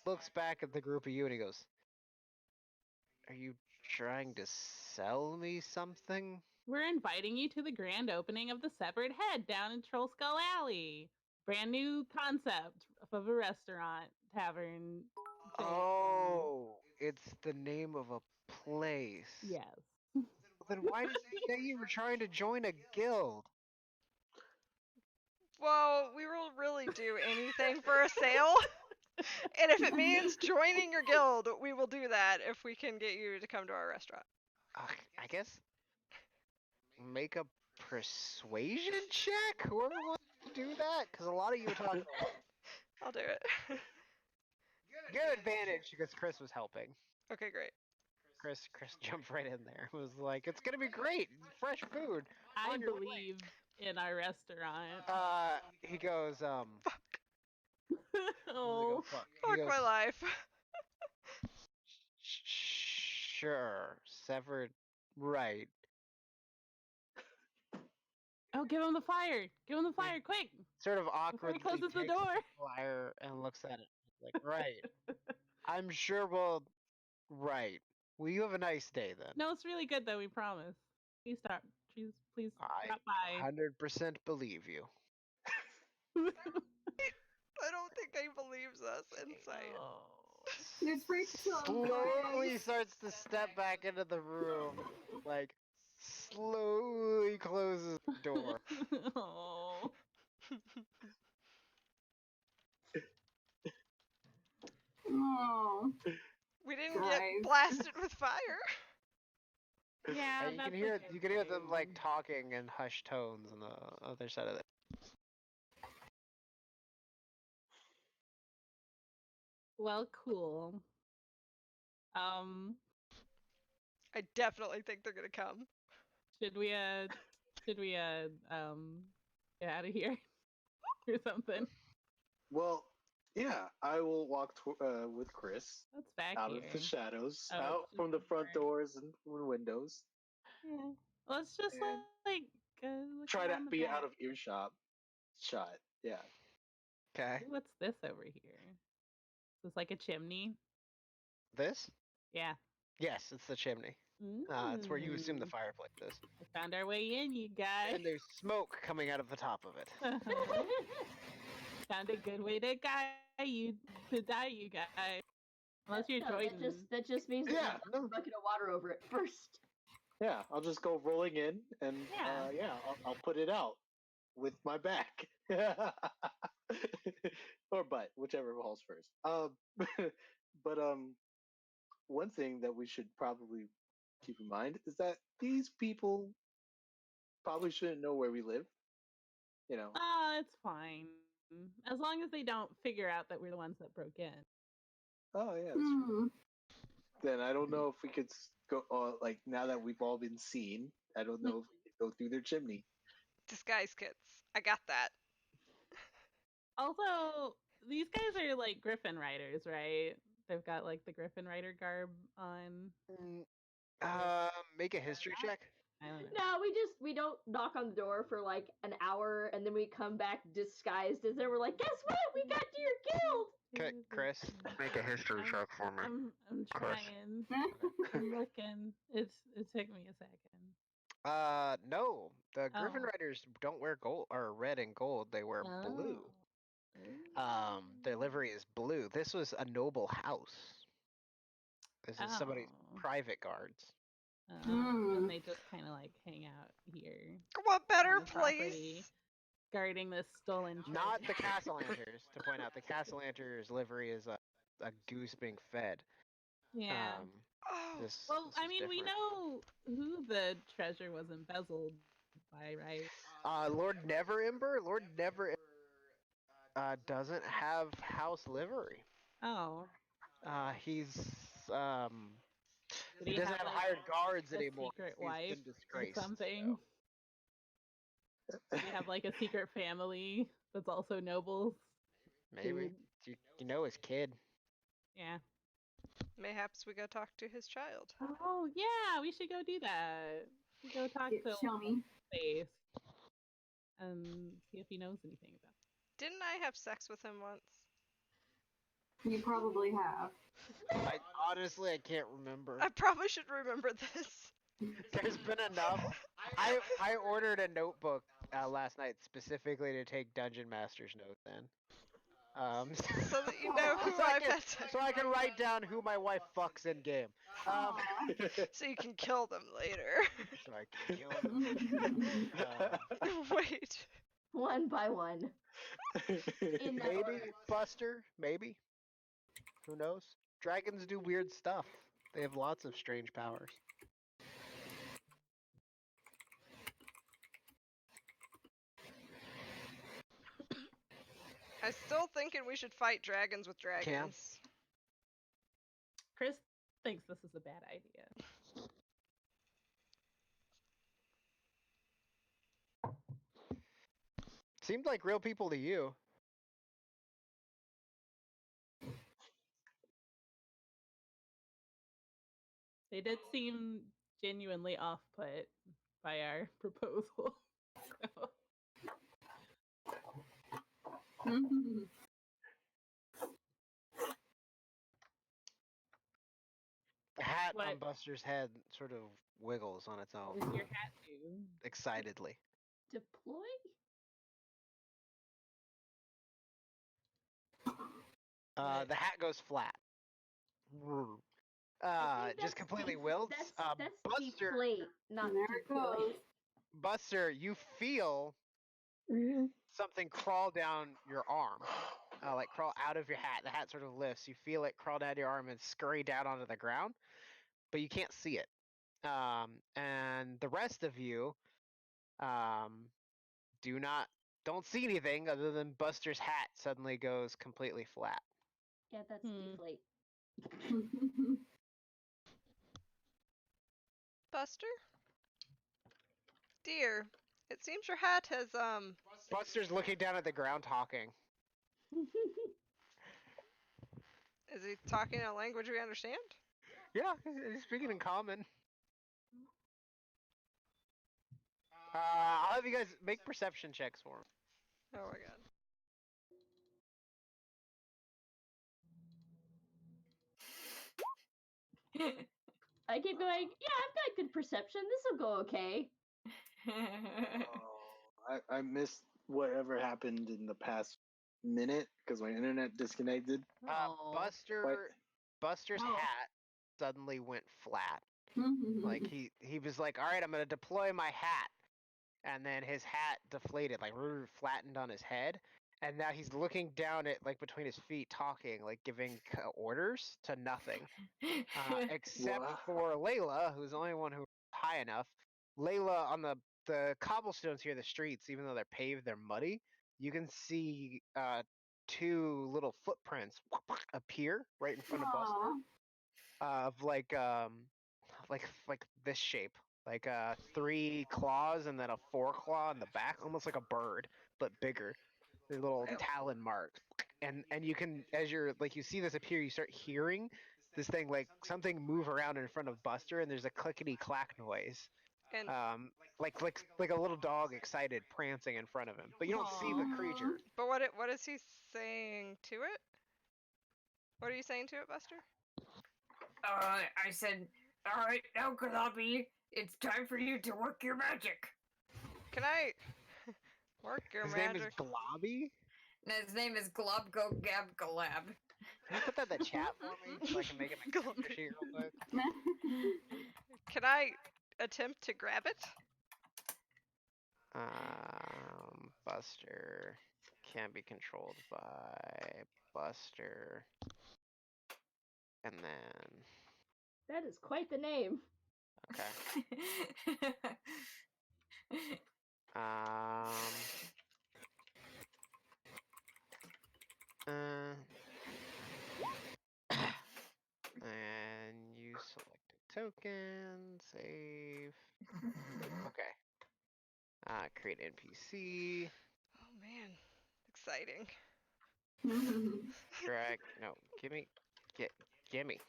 looks back at the group of you, and he goes, "Are you trying to sell me something?" We're inviting you to the grand opening of the Severed Head down in Troll Skull Alley. Brand new concept of a restaurant, tavern. thing. Oh, it's the name of a place. Yes. Then why did you say you were trying to join a guild? Well, we will really do anything for a sale. And if it means joining your guild, we will do that if we can get you to come to our restaurant. I guess make a persuasion check. Whoever wants to do that, because a lot of you are talking. I'll do it. Good advantage because Chris was helping. Okay, great. Chris jumped right in there. Was like, "It's gonna be great, fresh food." I on your believe in our restaurant. He goes, Oh. Fuck He goes, my life. Sure, severed, right. Oh, give him the flyer. Give him the flyer, quick. Sort of Before awkwardly he closes the takes door. flyer and looks at it. Like, right. I'm sure we'll. Right. Well, you have a nice day then. No, it's really good though, we promise. Please stop. Please stop by. 100% believe you. I don't think he believes us inside. There's free Slowly starts to step back into the room. Like, slowly closes the door. Oh. Oh, We didn't Guys. get blasted with fire. Yeah, You that's can hear them like talking in hushed tones on the other side of it. Well, cool. I definitely think they're gonna come. Should we get out of here or something? well, yeah. I will walk with Chris What's back out here? of the shadows, Oh, out just from the front door. doors and windows. Yeah. Let's just And- like Look Try to around the be back. out of earshot. Yeah. Okay. Ooh, what's this over here? Is this like a chimney? This? Yeah. Yes, it's the chimney. It's where you assume the fireplace is. We found our way in, you guys. And there's smoke coming out of the top of it. Found a good way to die, you guys. Unless you're No, Jordan. that just means that Yeah, you dump a bucket of water over it first. Yeah, I'll just go rolling in, and Yeah. I'll put it out with my back, or butt, whichever falls first. But one thing that we should probably keep in mind is that these people probably shouldn't know where we live. You know. Oh, it's fine. As long as they don't figure out that we're the ones that broke in. Oh yeah. That's true. Hmm. Then I don't know if we could go. Like now that we've all been seen, I don't know if we could go through their chimney. Disguise kits. I got that. Also, these guys are like Griffin Riders, right? They've got like the Griffin Rider garb on. Make a history check. I don't know. No, we don't knock on the door for like an hour and then we come back disguised as them. We're like, guess what? We got to your guild. Okay, Chris, make a history check for me. I'm Chris. trying. I'm looking. It took me a second. No. The Griffin Oh. Riders don't wear gold or red and gold. They wear blue. Their livery is blue. This was a noble house. This is somebody's private guards. And they just kind of like hang out here. What better on the property, place? guarding this stolen treasure. Not the Castellanters, to point out. The Castellanters livery is a goose being fed. Yeah. Oh, This Well, I is mean, we different. know who the treasure was embezzled by, right? Lord Neverember? Lord Never doesn't have house livery. Oh. He's Did he doesn't have like, hired guards a anymore. secret He's wife been disgraced. or something? Did he have like a secret family that's also nobles? Maybe. You know his kid. Yeah. mayhaps we go talk to his child. Oh, yeah, we should go do that. We should go talk to Show me. Face and see if he knows anything about it. Didn't I have sex with him once? You probably have. Honestly, I can't remember. I probably should remember this. There's been enough. I ordered a notebook last night specifically to take Dungeon Master's notes in. So that you know who I've had sex so I can write down who my wife fucks in game. so you can kill them later. So I can kill them. Wait. One by one. In that Maybe order. Buster. Maybe. Who knows? Dragons do weird stuff. They have lots of strange powers. I'm still thinking we should fight dragons with dragons. Chris thinks this is a bad idea. Seemed like real people to you. They did seem genuinely off-put by our proposal. The hat on What? Buster's head sort of wiggles on its What own, does your hat do? excitedly. Deploy? The hat goes flat. I think Just that's completely def- wilts. That's Buster, deflate, not There it deploy. goes. Buster, you feel something crawl down your arm, like crawl out of your hat. The hat sort of lifts. You feel it crawl down your arm and scurry down onto the ground, but you can't see it. And the rest of you, don't see anything other than Buster's hat suddenly goes completely flat. Yeah, that's deflate. Buster? Dear, it seems your hat has, Buster's looking down at the ground talking. Is he talking a language we understand? Yeah, he's speaking in common. I'll have you guys make perception checks for him. Oh my god. I keep going, yeah, I've got good perception. This will go okay. Oh, I missed whatever happened in the past minute because my internet disconnected. Oh. Buster's Oh. hat suddenly went flat. Like he was like, all right, I'm gonna deploy my hat, and then his hat deflated, like flattened on his head, and now he's looking down at like between his feet, talking, like giving orders to nothing, except What? for Layla, who's the only one who's high enough. Layla on the cobblestones here, the streets, even though they're paved, they're muddy. You can see two little footprints appear right in front of Buster, of like this shape, like 3 claws and then a 4 claw in the back, almost like a bird but bigger. The little talon marks, and you can, as you're like you see this appear, you start hearing this thing like something move around in front of Buster, and there's a clickety clack noise. And Like a little dog excited prancing in front of him, but you don't see the creature. but what is he saying to it? What are you saying to it, Buster? I said, all right, now Galabi, it's time for you to work your magic. Can I work your His magic? name is Globby. And his name is Globgo Gab Galab. Can you put that in the chat for me so I can make it my character sheet real quick? Can I attempt to grab it? Buster can be controlled by Buster, and then That is quite the name. okay. And you select a token, save. Okay. Create NPC. Oh man, exciting. Drag. No, gimme. Gimme.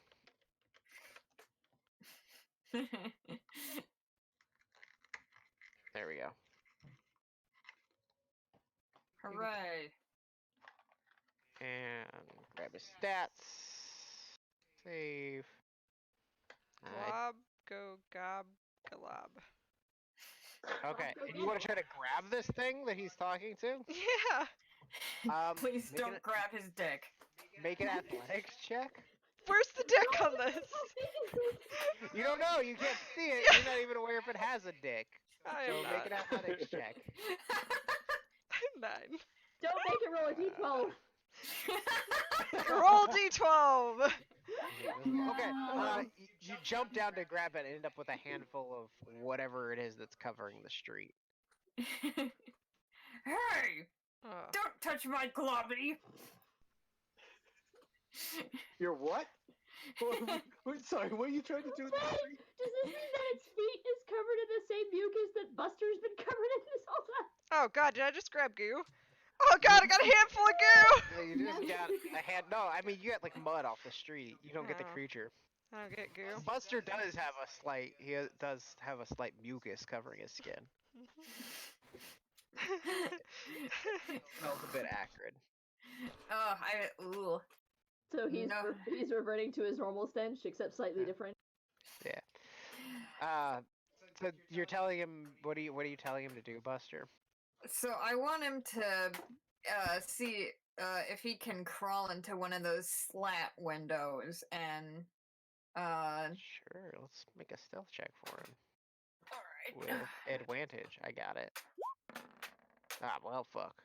There we go. Hooray. And grab his stats. Save. Glob, go, gob, galob. Okay, and you want to try to grab this thing that he's talking to? Yeah. Please make don't it- grab his dick. Make an athletics check. Where's the dick on this? You don't know. You can't see it. Yeah. You're not even aware if it has a dick. I So am make an not. athletics check. 9. Don't make it roll a d12. Roll d12. Okay, you jump down to grab it and end up with a handful of whatever it is that's covering the street. Hey! Don't touch my globby! You're what? Wait, sorry, what are you trying to do with the Wait, tree? does this mean that its feet is covered in the same mucus that Buster's been covered in this whole time? Oh god, did I just grab goo? Oh god, I got a handful of goo! Yeah, you just got a hand. No, I mean you got like mud off the street. You don't get the Oh. creature. I don't get goo. Buster does have a slight. Does have a slight mucus covering his skin. It smells a bit acrid. Ooh. So he's No. he's reverting to his normal stench, except slightly different. Yeah. So you're telling him what are you telling him to do, Buster? So I want him to see if he can crawl into one of those slat windows and Sure. Let's make a stealth check for him alright. with advantage. I got it. Ah, well, fuck.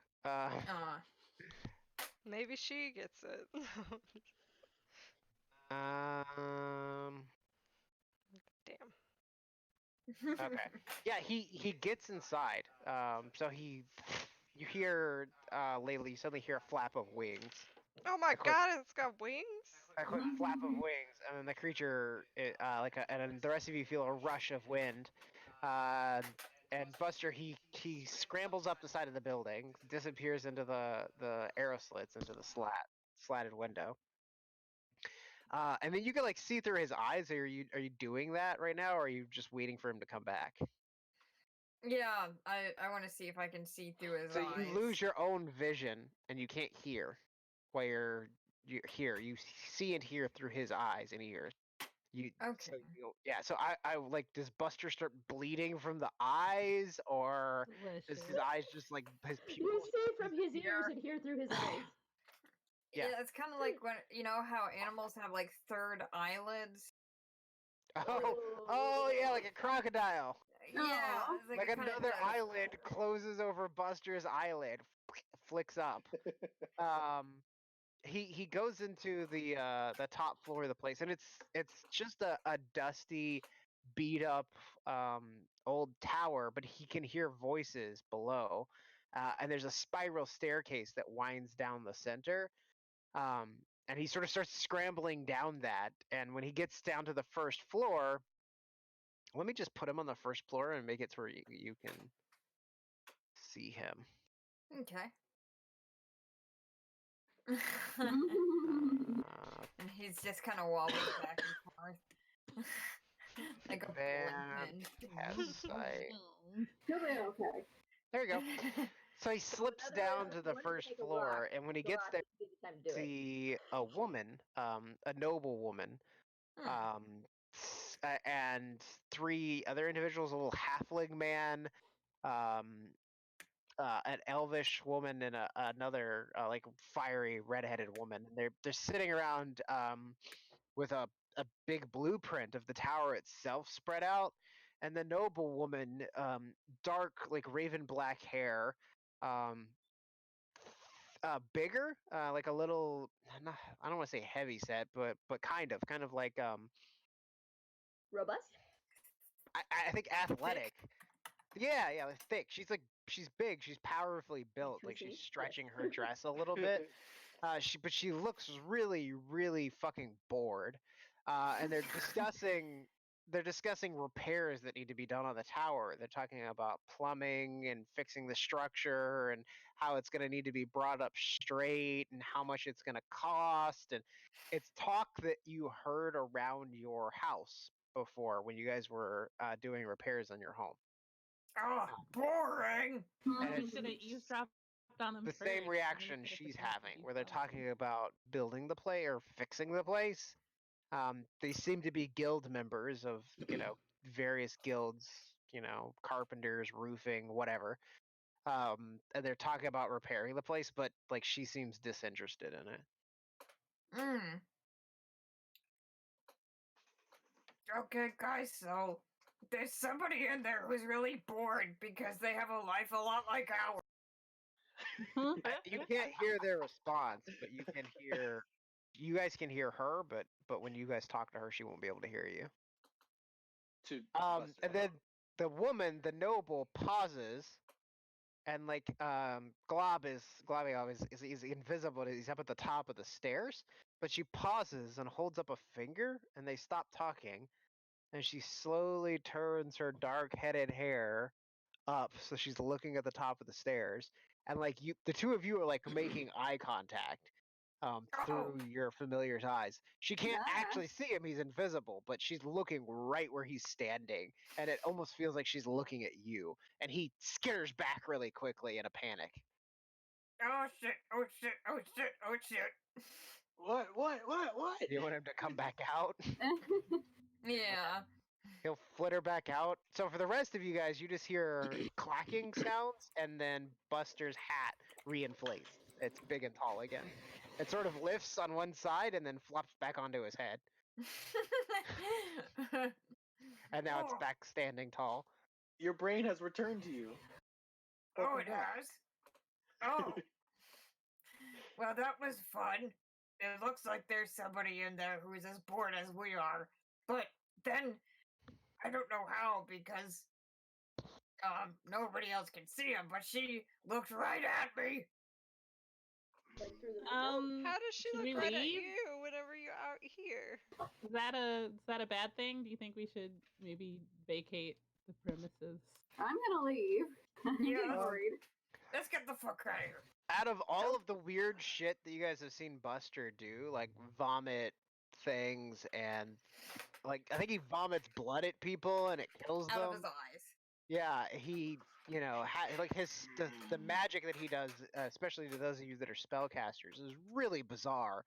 Maybe she gets it. Damn. Okay. Yeah, he gets inside. So you hear Layla, you suddenly hear a flap of wings. Oh my quick- god, it's got wings? A quick flap of wings, and then the creature, and then the rest of you feel a rush of wind. And Buster, he scrambles up the side of the building, disappears into the arrow slits into the slatted window. And then you can like see through his eyes. Are you doing that right now, or are you just waiting for him to come back? Yeah, I want to see if I can see through his So eyes. you lose your own vision and you can't hear. Where you hear, you see and hear through his eyes and ears. Okay. So I like, does Buster start bleeding from the eyes, or does his eyes just like his You pupils see from his disappear? ears and hear through his eyes. Yeah. It's kind of like when how animals have like third eyelids. Oh yeah, like a crocodile. Yeah, Aw. it's Like it kinda another does. eyelid closes over Buster's eyelid, flicks up. He goes into the top floor of the place, and it's just a dusty, beat up old tower, but he can hear voices below, and there's a spiral staircase that winds down the center. And he sort of starts scrambling down that, and when he gets down to the first floor, let me just put him on the first floor and make it so where you can see him. Okay. And he's just kind of wobbling back and forth. Like a bowling pin. Fantastic. He'll be okay. There you go. So he slips down to the first floor, and when he gets there, Give you time to do it. see a woman, a noble woman, Hmm. and three other individuals: a little halfling man, an elvish woman, and another like fiery redheaded woman. And they're sitting around with a big blueprint of the tower itself spread out. And the noble woman, dark like raven black hair, um, bigger, like a little. I don't want to say heavy set, but kind of like Robust? I think athletic. Yeah, like thick. She's big. She's powerfully built. Like she's Petite, stretching yes. her dress a little bit. But she looks really, really fucking bored. And they're discussing repairs that need to be done on the tower. They're talking about plumbing and fixing the structure and how it's going to need to be brought up straight and how much it's going to cost. And it's talk that you heard around your house before when you guys were doing repairs on your home. Oh, boring. And We it's should have eavesdropped on them the first. same reaction she's having, where they're talking about building the place or fixing the place. They seem to be guild members of, various guilds, carpenters, roofing, whatever. And they're talking about repairing the place, but like she seems disinterested in it. Hmm. Okay, guys, so there's somebody in there who's really bored because they have a life a lot like ours. You can't hear their response, but you guys can hear her, but when you guys talk to her, she won't be able to hear you. To And Buster. then the woman, the noble, pauses, and like Globby is invisible. He's up at the top of the stairs, but she pauses and holds up a finger, and they stop talking, and she slowly turns her dark-headed hair up, so she's looking at the top of the stairs, and like the two of you are like making eye contact. Through your familiar's eyes. She can't actually see him, he's invisible, but she's looking right where he's standing, and it almost feels like she's looking at you, and he skitters back really quickly in a panic. Oh shit, oh shit, oh shit, oh shit. What? You want him to come back out? Yeah. He'll flitter back out. So for the rest of you guys, you just hear clacking sounds, and then Buster's hat reinflates. It's big and tall again. It sort of lifts on one side and then flops back onto his head. And now it's Oh. back standing tall. Your brain has returned to you. Oh, Welcome it back. has? Oh. Well, that was fun. It looks like there's somebody in there who's as bored as we are. But then, I don't know how, because nobody else can see him, but she looked right at me. Like through the How does she should look we right at leave? you whenever you're out here? Is that a bad thing? Do you think we should maybe vacate the premises? I'm gonna leave. I'm Yeah. getting worried. Let's get the fuck out of here. Out of all of the weird shit that you guys have seen Buster do, like vomit things and like I think he vomits blood at people and it kills Out of them. his eyes. Yeah, he, like the magic that he does, especially to those of you that are spellcasters, is really bizarre.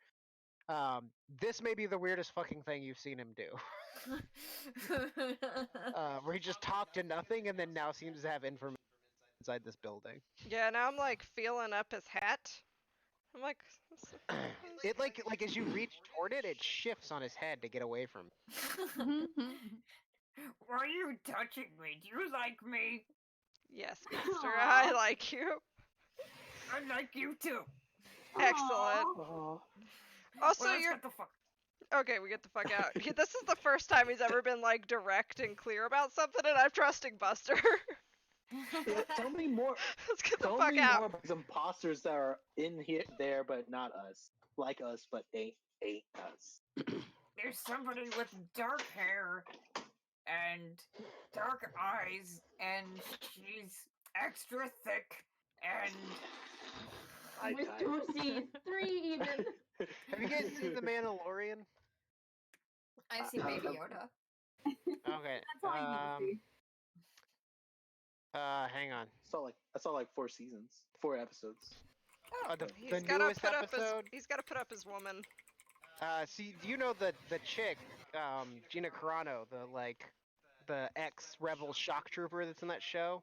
This may be the weirdest fucking thing you've seen him do, where he just talked to nothing and then now seems to have information inside this building. Yeah, now I'm like feeling up his hat. I'm like, It like as you reach toward it, it shifts on his head to get away from. Why are you touching me? Do you like me? yes, master, I Aw. like you. I like you too. Excellent. Aw. Oh, Also, Well, let's you're get the fuck. okay. We get the fuck out. This is the first time he's ever been like direct and clear about something, and I'm trusting Buster. yeah, tell me more. Let's get the Tell fuck me out. more about these imposters that are in here, there, but not us. Like us, but ain't us. There's somebody with dark hair and dark eyes, and she's extra thick, and I With died. 2C3 even. Have you guys seen The Mandalorian? I've seen Baby Yoda. Okay. That's all you need to see. Hang on. I saw like 4 episodes. The He's gotta newest put episode. up his. He's gotta put up his woman. See, do you know the chick, Gina Carano, the ex-rebel shock trooper that's in that show?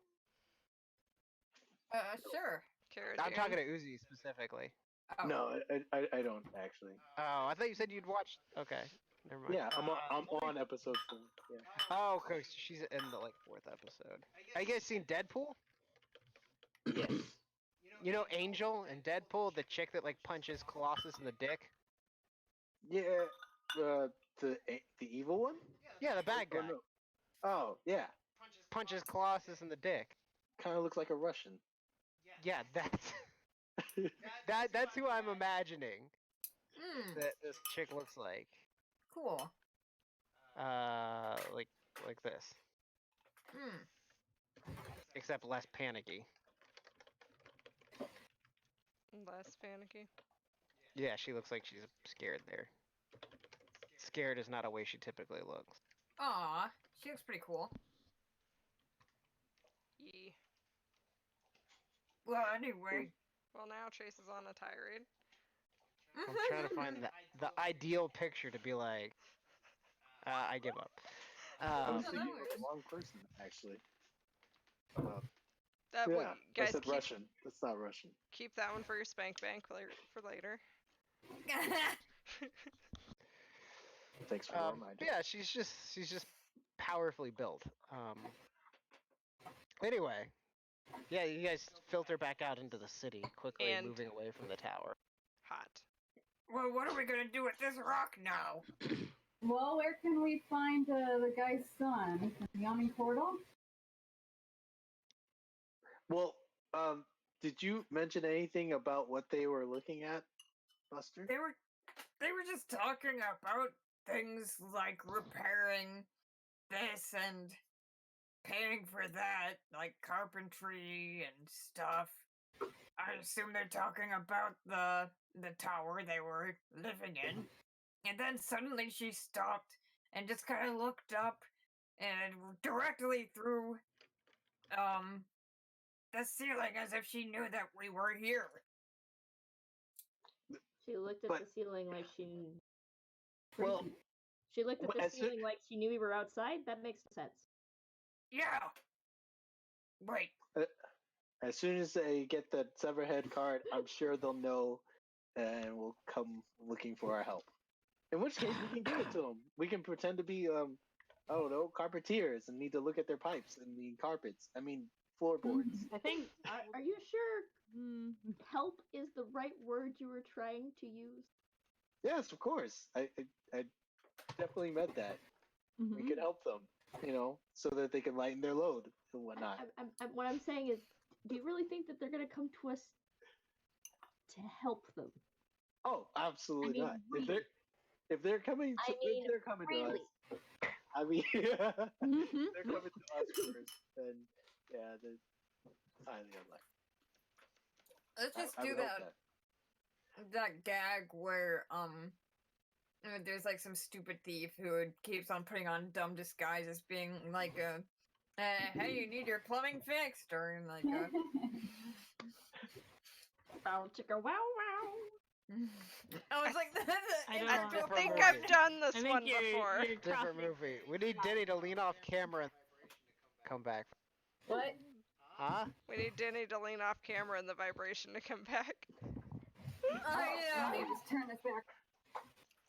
Sure. Cara I'm Dune. talking to Uzi specifically. Oh. No, I don't actually. Oh, I thought you said you'd watched. Okay, never mind. Yeah, I'm on episode 4. Yeah. Oh, okay, so she's in the 4th episode. Have you guys seen Deadpool? Yes. You know Angel and Deadpool, the chick that punches Colossus in the dick? Yeah. The evil one? Yeah, the bad Or guy. no? Oh yeah. Punches Colossus in the dick. Kind of looks like a Russian. Yeah, that's who I'm imagining Hmm. that this chick looks like. Cool. Like this, Hmm. except less panicky. Less panicky. Yeah, she looks like she's scared there. Scared is not a way she typically looks. Aw, she looks pretty cool. Yee. Well, anyway. Well, now Chase is on a tirade. I'm trying to find the ideal picture to be like. I give up. I was No, thinking that of the wrong person actually. That Yeah, would I guys said Russian. That's not Russian. keep that one for your spank bank for later. Thanks for the reminder. Yeah, she's just powerfully built. Anyway, yeah, you guys filter back out into the city, quickly And- moving away from the tower. Hot. Well, what are we gonna do with this rock now? Well, where can we find the guy's son? The Yummy Portal? Well, did you mention anything about what they were looking at, Buster? They were just talking about things like repairing this and paying for that, like carpentry and stuff. I assume they're talking about the tower they were living in. And then suddenly she stopped and just kind of looked up and directly through the ceiling as if she knew that we were here. She looked at But- the ceiling like she. Well, She looked at the as soo- ceiling like she knew we were outside. That makes sense. Yeah. Wait. as soon as they get the Severhead card, I'm sure they'll know and will come looking for our help. In which case, we can give it to them. We can pretend to be, I don't know, carpentiers and need to look at their pipes and the carpets. I mean, floorboards. I think. Are you sure Hmm. help is the right word you were trying to use? Yes, of course. I definitely meant that. We Mhm. could help them, so that they can lighten their load and whatnot. What I'm saying is, do you really think that they're going to come to us to help them? Oh, absolutely I mean, not. really. If they're coming, I mean, if they're coming to really. us. I mean, if Mhm. they're coming to us first, then yeah, they're highly unlikely. Let's just I do would hope that gag where there's like some stupid thief who keeps on putting on dumb disguise as being like a Hey, you need your plumbing fixed, or like. Bow chicka wow wow. I was like, I don't I know. Different think movie. I've done I this think one you're before. Different crossing. movie. We need Denny to lean off camera and come back. What? Huh? We need Denny to lean off camera and the vibration to come back. Oh Let me yeah. just turn this back.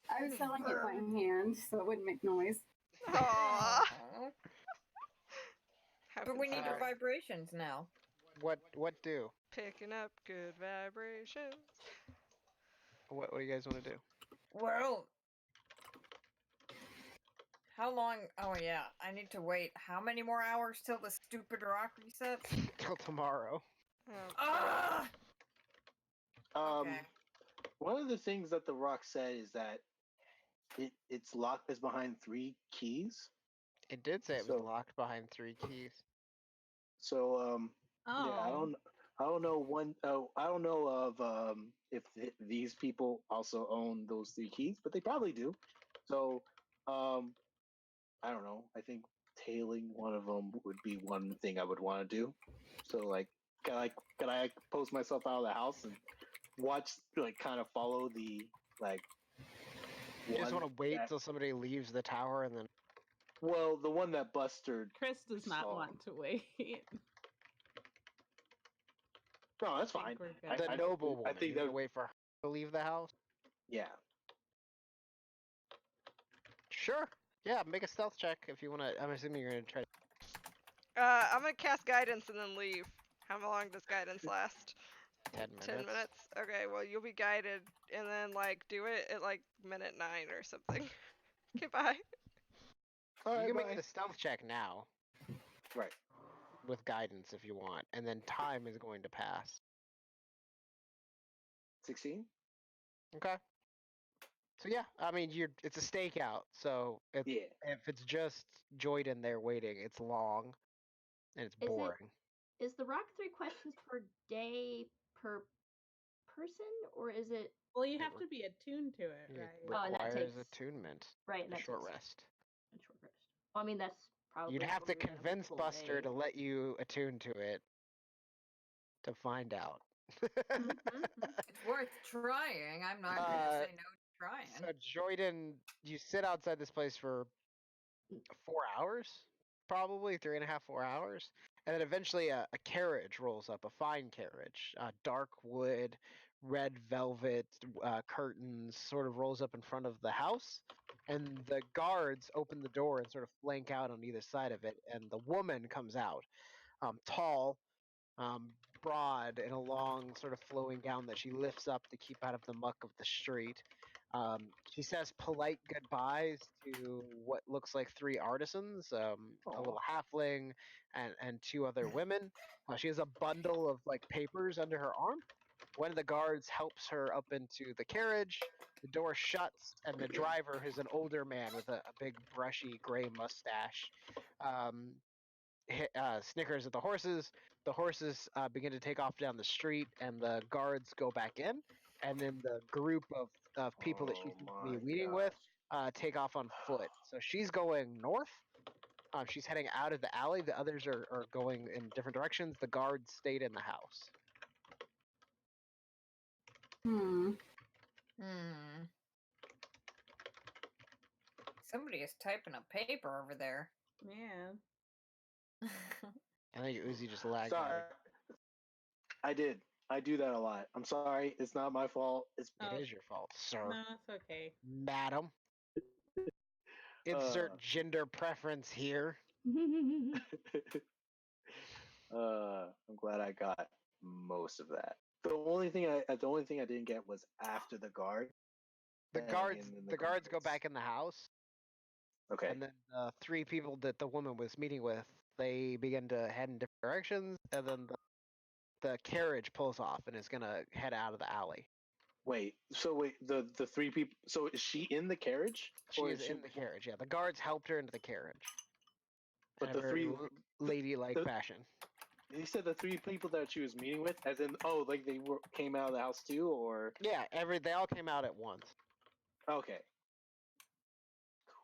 I was selling it by hand, so it wouldn't make noise. Aww. Aw. But we need your Alright. vibrations now. What do? Picking up good vibrations. What do you guys want to do? Well, how long? Oh yeah, I need to wait. How many more hours till the stupid rock resets? Till tomorrow. Oh, Ah. Okay. One of the things that the rock said is that its lock is behind 3 keys. It did say it was So- locked behind 3 keys. So Oh. yeah, I don't know of if these people also own those 3 keys, but they probably do. So I don't know. I think tailing one of them would be one thing I would want to do. So like, can I post myself out of the house and watch, like, kind of follow the, like, You just one want to wait that- till somebody leaves the tower and then. well, the one that Buster. Chris does not saw. want to wait. No, that's I think fine. we're I- good. The noble woman. I think You're gonna that. wait for her to leave the house? Yeah. Sure. Yeah, make a stealth check if you want to. I'm assuming you're gonna try. I'm gonna cast guidance and then leave. How long does guidance last? 10 minutes. 10 minutes? Okay, well, you'll be guided and then, like, do it at, like, minute 9 or something. Goodbye. All You right, can bye. make the stealth check now Right. with guidance if you want, and then time is going to pass. 16. Okay. So yeah, I mean, it's a stakeout. So if Yeah. it's just Joyden there waiting, it's long and it's Is it- boring. Is the rock 3 questions per day per person, or is it Well, you It have re- to be attuned to it, It right? Oh, and that requires takes- attunement. right? And A that short takes rest. a short rest. Well, I mean, that's probably. You'd have to longer than a convince full Buster day. to let you attune to it to find out. It's worth trying. I'm not gonna say no to trying. So Joyden, you sit outside this place for 4 hours, probably 3.5, 4 hours, and then eventually a carriage rolls up, a fine carriage, dark wood, red velvet curtains, sort of rolls up in front of the house, and the guards open the door and sort of flank out on either side of it, and the woman comes out, tall, broad, in a long sort of flowing gown that she lifts up to keep out of the muck of the street. She says polite goodbyes to what looks like 3 artisans, a little halfling, and 2 other women. She has a bundle of like papers under her arm. One of the guards helps her up into the carriage. The door shuts, and the driver, who's an older man with a big brushy gray mustache, snickers at the horses. The horses begin to take off down the street, and the guards go back in. And then the group of people that she seems to be meeting with take off on foot. So she's going north. She's heading out of the alley. The others are going in different directions. The guards stayed in the house. Hmm. Somebody is typing a paper over there. Man. I think Uzi just lagged Sorry. out. I did. I do that a lot. I'm sorry. It's not my fault. It's It is your fault, sir. No, it's okay. Madam. Insert gender preference here. I'm glad I got most of that. The only thing I didn't get was after the guard. The and guards then the guards go back in the house. Okay. And then the 3 people that the woman was meeting with, they begin to head in different directions, and then the carriage pulls off and is gonna head out of the alley. Wait. So wait, the 3 people. So is she in the carriage? She Or is in the carriage. Yeah, the guards helped her into the carriage. But in a the very 3 ladylike fashion. You said the 3 people that she was meeting with, as in, like they came out of the house too, or Yeah, they all came out at once. okay.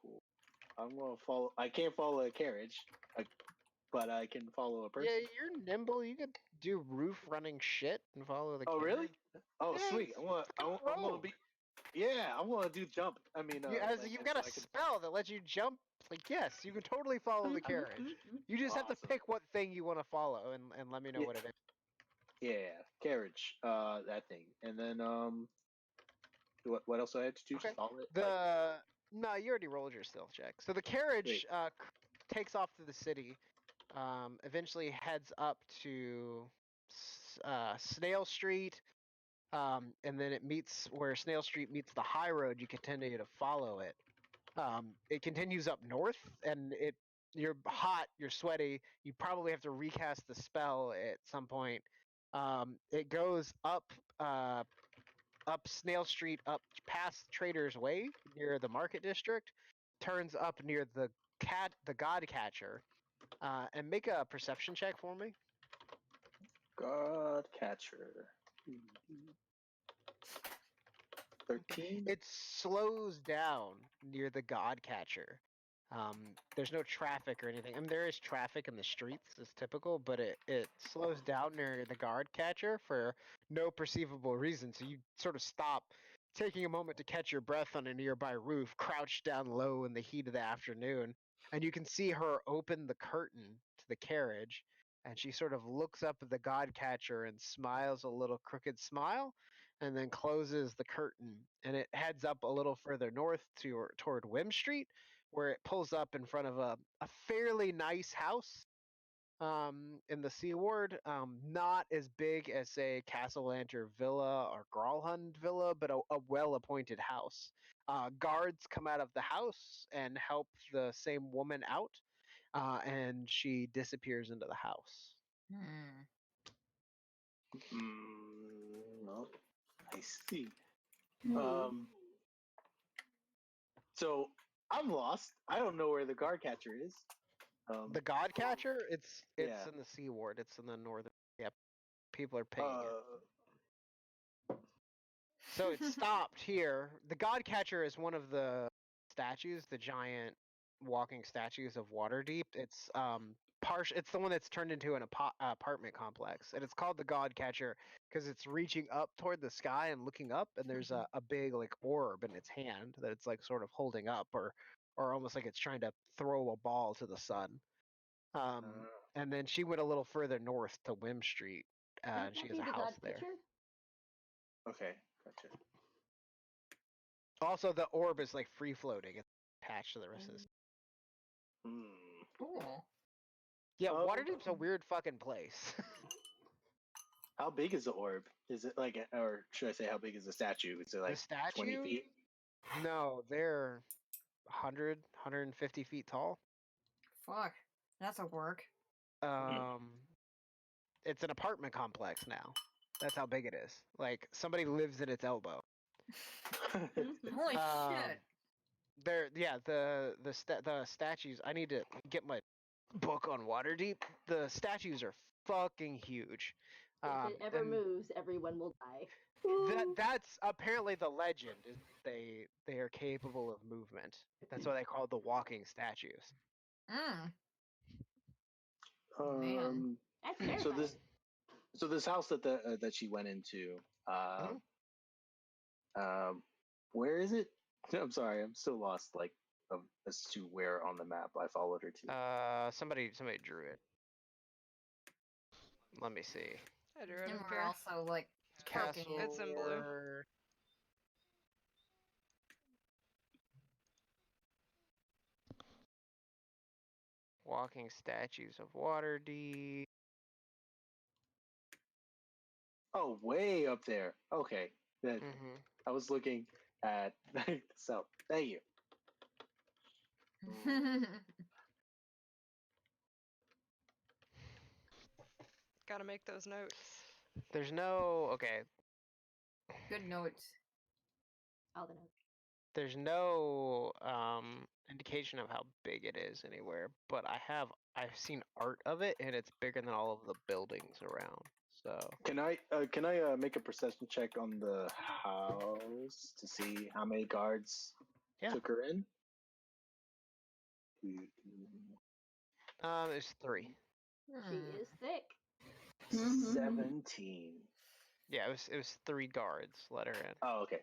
Cool. I'm gonna follow. I can't follow a carriage. but I can follow a person. Yeah, you're nimble. You could do roof running shit and follow the Oh, carriage. really? Oh, Yeah, sweet. I want to rogue. be. Yeah, I want to do jump. I mean, You've got a spell that lets you jump. Like, yes, you can totally follow the carriage. You just have to Awesome. pick what thing you want to follow and let me know Yeah. what it is. Yeah, carriage. That thing, and then what else do I have to do? Okay. Just follow it. No, you already rolled your stealth check. So the carriage takes off through the city. Eventually heads up to Snail Street. And then it meets where Snail Street meets the high road. You continue to follow it. It continues up north, and you're hot, you're sweaty. You probably have to recast the spell at some point. It goes up Snail Street, up past Trader's Way near the Market District, turns up near the God Catcher, and make a perception check for me. God catcher. 13. It slows down near the God Catcher. There's no traffic or anything. I mean, there is traffic in the streets, as typical, but it slows down near the Guard Catcher for no perceivable reason. So you sort of stop, taking a moment to catch your breath on a nearby roof, crouched down low in the heat of the afternoon, and you can see her open the curtain to the carriage, and she sort of looks up at the God Catcher and smiles a little crooked smile, and then closes the curtain, and it heads up a little further north toward Wim Street, where it pulls up in front of a fairly nice house in the Sea Ward. Not as big as, say, Castle Lantern Villa or Gralhund Villa, but a well-appointed house. Guards come out of the house and help the same woman out, and she disappears into the house. No, I see. So I'm lost. I don't know where the guard catcher is. The God Catcher, it's Yeah. in the Sea Ward. It's in the northern. Yep, people are paying it. So it stopped here. The God Catcher is one of the statues, the giant walking statues of Waterdeep. It's it's the one that's turned into an apartment complex, and it's called the God Catcher because it's reaching up toward the sky and looking up, and there's a big like orb in its hand that it's like sort of holding up, or almost like it's trying to throw a ball to the sun. And then she went a little further north to Wim Street, and she has a house there. Okay, gotcha. Also, the orb is like free floating; it's attached to the rest of this. Cool. Yeah, Waterdeep's a weird fucking place. How big is the orb? Is it like, or should I say, how big is the statue? Is it like The statue? 20 feet? No, they're 100, 150 feet tall. Fuck, that's a work. It's an apartment complex now. That's how big it is. Like somebody lives at its elbow. Holy shit! The statues. I need to get my book on Waterdeep. The statues are fucking huge. If it ever moves, everyone will die. That's apparently the legend. Is they are capable of movement. That's why they call the walking statues. Man. That's terrifying. So this house that she went into, where is it? I'm sorry, I'm still lost. Like, as to where on the map I followed her to. Somebody drew it. Let me see. I drew it And up we're here. also like poking it. It's in blue. Walking statues of Waterdeep. Oh, way up there. Okay. I was looking at so. Thank you. Gotta make those notes. There's no Good notes. All the notes. There's no indication of how big it is anywhere, but I've seen art of it, and it's bigger than all of the buildings around. So can I make a perception check on the house to see how many guards took her in? It's 3. She is thick. 17. Yeah, it was 3 guards. Let her in. Oh, okay.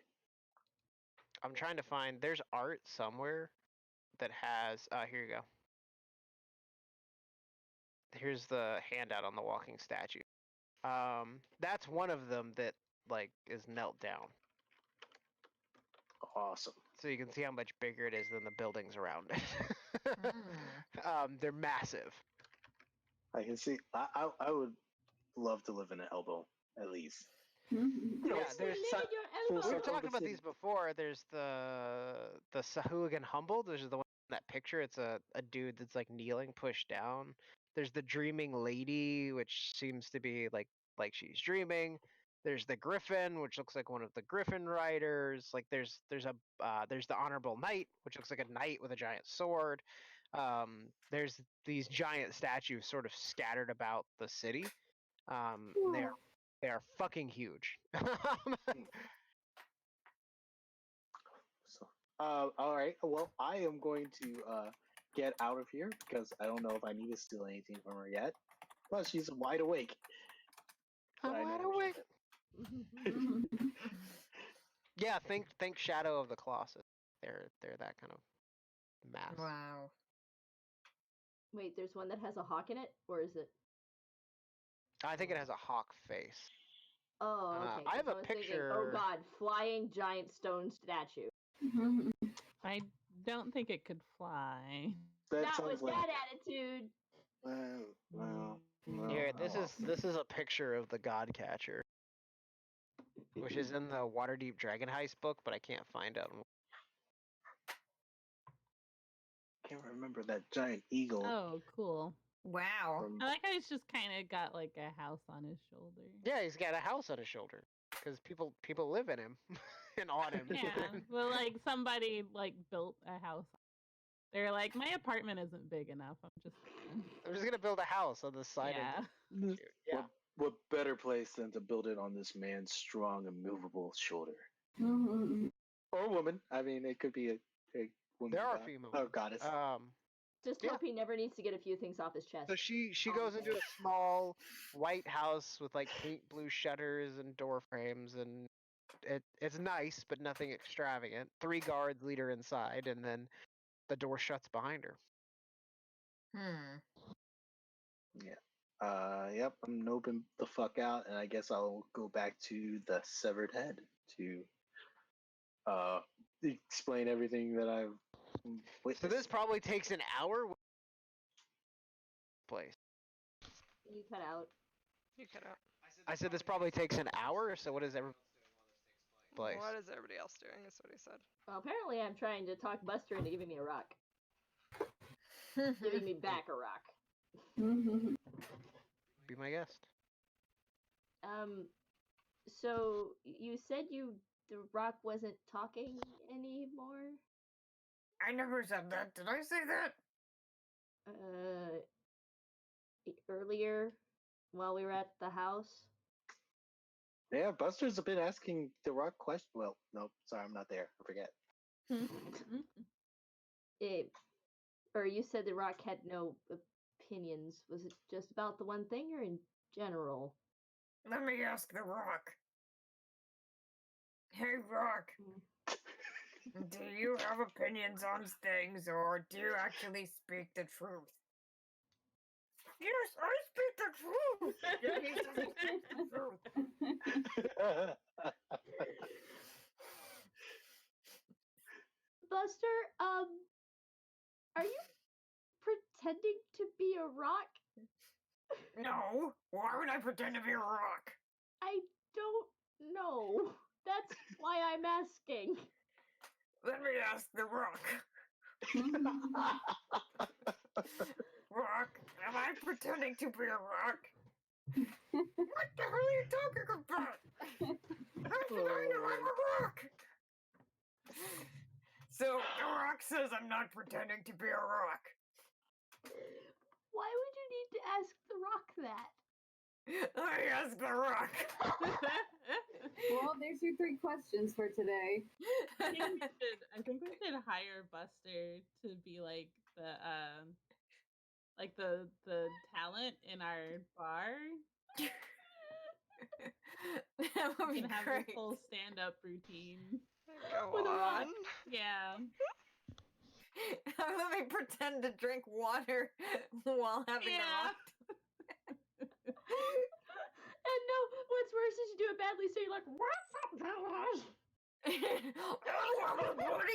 I'm trying to find. There's art somewhere that has. Here you go. Here's the handout on the walking statue. That's one of them that like is knelt down. Awesome. So you can see how much bigger it is than the buildings around it. They're massive. I can see. I would love to live in an elbow, at least. Yeah, There's full we've circle talked of about city. these before. There's the Sahuagin Humbled, which is the one in that picture. It's a dude that's like kneeling, pushed down. There's the Dreaming Lady, which seems to be like she's dreaming. There's the Griffin, which looks like one of the Griffin riders. Like there's the Honorable Knight, which looks like a knight with a giant sword. There's these giant statues sort of scattered about the city. They are fucking huge. So, all right. Well, I am going to get out of here because I don't know if I need to steal anything from her yet. Plus, she's wide awake. I'm But I wide know awake. she- Yeah, think Shadow of the Colossus. They're that kind of mass. Wow. Wait, there's one that has a hawk in it, or is it? I think it has a hawk face. Oh, okay. I have 'cause a was thinking, picture. oh God, flying giant stone statue. I don't think it could fly. that Not sounds with like. that attitude. Well, Here, this is a picture of the Godcatcher, which is in the Waterdeep Dragon Heist book, but I can't find it. Can't remember that giant eagle. Oh, cool. Wow. From, I like how he's just kind of got like a house on his shoulder. Yeah, he's got a house on his shoulder because people live in him and on him. Yeah, well, like somebody like built a house. They're like, my apartment isn't big enough. I'm just. I'm just gonna build a house on the side Yeah. of. Yeah. what better place than to build it on this man's strong and movable shoulder? Or woman. I mean, it could be a woman. There are god- female. Oh, goddess. Just Yeah. hope he never needs to get a few things off his chest. So she goes into a small white house with like paint blue shutters and door frames, and it's nice but nothing extravagant. 3 guards lead her inside, and then the door shuts behind her. Yep, I'm noping the fuck out, and I guess I'll go back to the severed head to explain everything that I've witnessed. So this probably takes an hour. Place. You cut out. You cut out. I said this probably takes an hour. So what is every place? What is everybody else doing? Is what he said. Well, apparently I'm trying to talk Buster into giving me a rock. Giving me back a rock. Be my guest. So you said the rock wasn't talking anymore? I never said that. Did I say that? Earlier while we were at the house. Yeah, Buster's been asking the rock question. Well, no, sorry, I'm not there. I forget. Or you said the rock had no opinions. Was it just about the one thing or in general? Let me ask the rock. Hey, rock. Do you have opinions on things, or do you actually speak the truth? Yes, I speak the truth. Yeah, he says he speaks the truth. Buster, are you pretending to be a rock? No, why would I pretend to be a rock? I don't know. That's why I'm asking. Let me ask the rock. Rock, am I pretending to be a rock? What the hell are you talking about? How should I know I'm a rock? So the rock says I'm not pretending to be a rock. Why would you need to ask the rock that? I asked the rock. Well, there's your 3 questions for today. I think we should hire Buster to be like the like the talent in our bar. That would We be can have great. a full stand-up routine. Go With a rock. on. Yeah. Let me pretend to drink water while having Yeah. the rock. And no, what's worse is you do it badly, so you're like, what's up, fellas?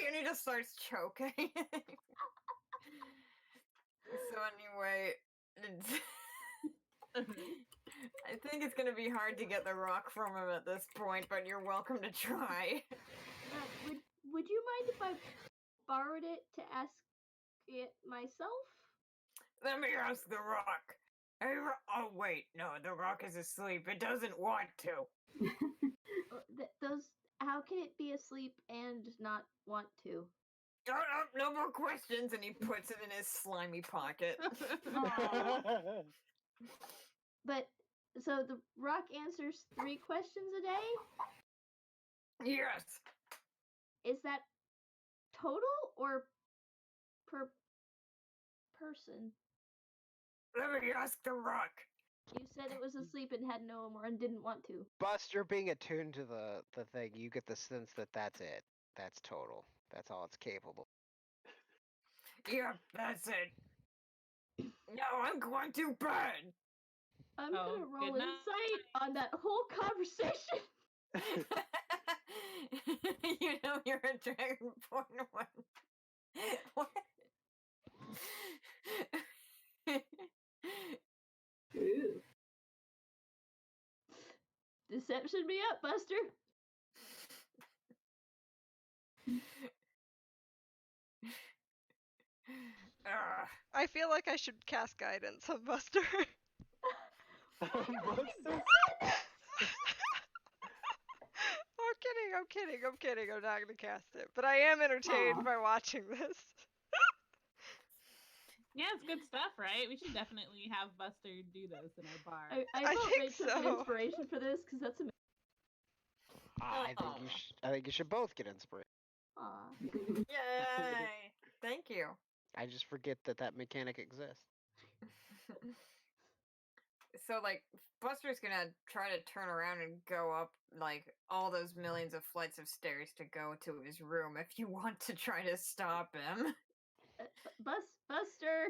And he just starts choking. So anyway, I think it's gonna be hard to get the rock from him at this point, but you're welcome to try. Would you mind if I borrowed it to ask it myself? Let me ask the rock. Hey, oh wait, no, the rock is asleep. It doesn't want to. How can it be asleep and not want to? No more questions, and he puts it in his slimy pocket. But so the rock answers 3 questions a day? Yes. Is that total or per person? Let me ask the rock. You said it was asleep and had no more and didn't want to. Buster being attuned to the thing, you get the sense that that's it. That's total. That's all it's capable. Yep, that's it. Now I'm going to bed. I'm gonna roll good night. insight on that whole conversation. You know you're a dragonborn one. What? Ooh. Deception me up, Buster. I feel like I should cast guidance on Buster. Buster? I'm kidding. I'm not gonna cast it. But I am entertained Aw. by watching this. Yeah, it's good stuff, right? We should definitely have Buster do those in our bar. I I vote think Rachel as an so. inspiration for this because that's amazing. I think you should both get inspiration. Aw. Yay! Thank you. I just forget that mechanic exists. So, like, Buster's gonna try to turn around and go up, like, all those millions of flights of stairs to go to his room if you want to try to stop him. Buster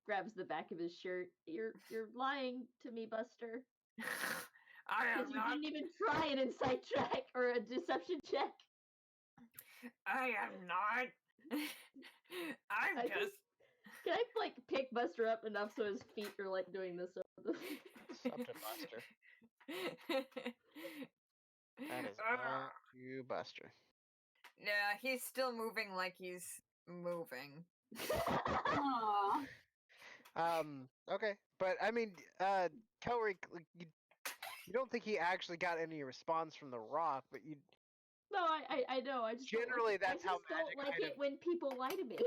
grabs the back of his shirt. You're lying to me, Buster. I am Because you not. didn't even try an insight check or a deception check. I am not. I'm I just. think- Can I like pick Buster up enough so his feet are like doing this? It's up to Buster. That is up to Buster. Yeah, he's still moving like he's moving. Aw. Okay, but I mean, Kelric, like, you don't think he actually got any response from the rock, but you No, I know. I just Generally, don't like, that's I how just don't magic like it items- when people lie to me.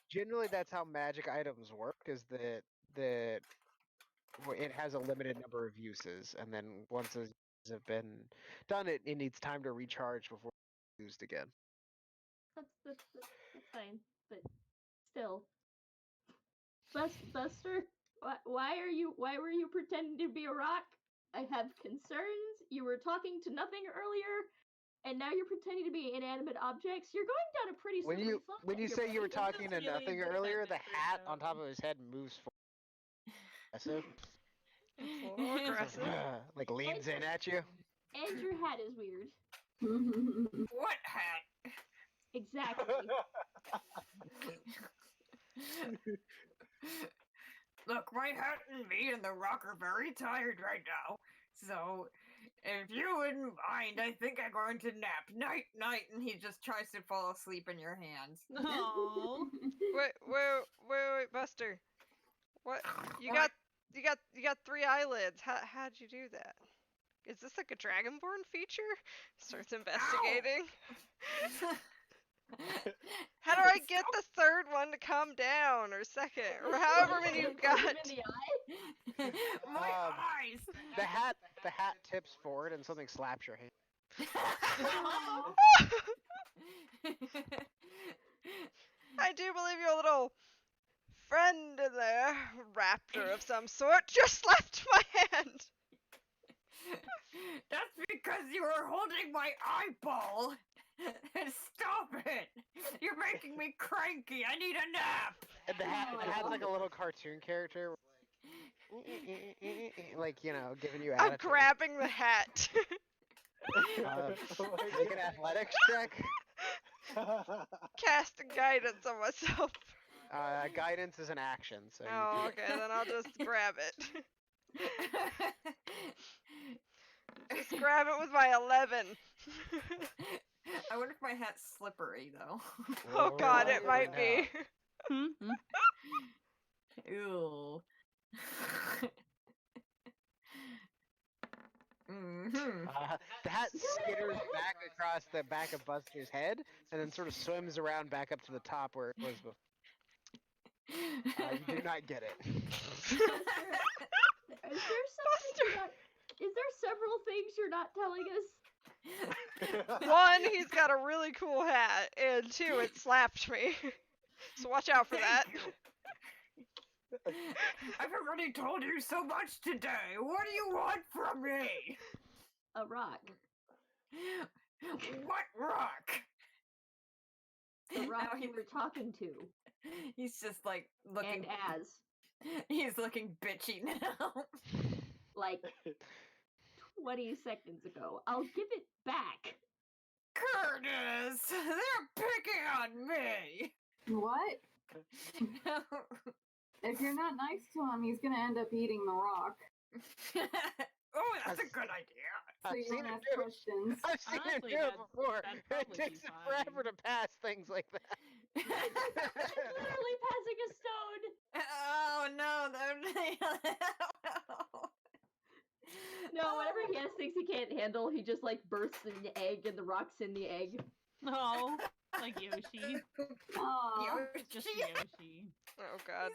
generally that's how magic items work. Is that it has a limited number of uses, and then once those uses have been done, it needs time to recharge before it's used again. That's fine, but still, Buster, why were you pretending to be a rock? I have concerns. You were talking to nothing earlier, and now you're pretending to be inanimate objects. You're going down a pretty When slippery you slope. when you here, say you were buddy. talking to This really nothing is earlier, the offensive, hat on though. top of his head moves forward. Aggressive. It's a little aggressive. Like leans in at you. And your hat is weird. What hat? Exactly. Look, my hat and me and the rock are very tired right now. So, if you wouldn't mind, I think I'm going to nap. Night, night. And he just tries to fall asleep in your hands. Oh. Wait, Buster. What? You got 3 eyelids. How'd you do that? Is this like a Dragonborn feature? Starts investigating. How do I get the 3rd one to come down, or 2nd, or however many you've got? In the eye? My eyes! The hat tips forward and something slaps your hand. I do believe you're a little friend in there, raptor of some sort, just left my hand. That's because you were holding my eyeball. Stop it! You're making me cranky. I need a nap. And the hat's like a little cartoon character, like, you know, giving you I'm attitude. grabbing the hat. Make an athletics check. Casting guidance on myself. Guidance is an action, so Oh, okay, then I'll just grab it. Just grab it with my 11. I wonder if my hat's slippery though. Oh god, it Find might be. out. Ew. Mm-hmm. The hat skitters back across the back of Buster's head, and then sort of swims around back up to the top where it was before. You do not get it. Is there several things you're not telling us? One, he's got a really cool hat, and two, it slapped me. So watch out for that. I've already told you so much today. What do you want from me? A rock. What rock? The rock Now you were talking to. He's just like looking. And as. He's looking bitchy now. Like 20 seconds ago. I'll give it back. Curtis, they're picking on me. What? If you're not nice to him, he's gonna end up eating the rock. Oh, that's a good idea. So I've you seen won't him ask do it. questions. I've seen Honestly, him do it that'd- before. that'd It probably takes be him forever to fine. pass things like that. Literally passing a stone. Oh no, No, whenever he has things he can't handle, he just like bursts an egg and the rock's in the egg. Oh, like Yoshi. Aw. Just Yoshi. Yoshi. Oh god.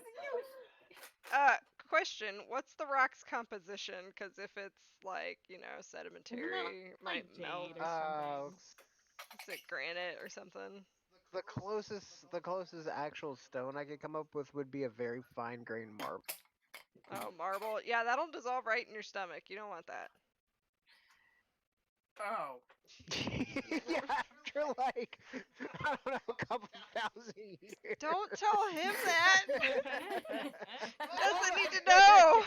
Yoshi. Question, what's the rock's composition? Because if it's like, you know, sedimentary, it might like melt. jade or something? Is it granite or something? The closest actual stone I could come up with would be a very fine grained marble. Oh, marble. Yeah, that'll dissolve right in your stomach. You don't want that. Oh. Yeah, after like, I don't know, a couple thousand years. Don't tell him that. He doesn't need to know.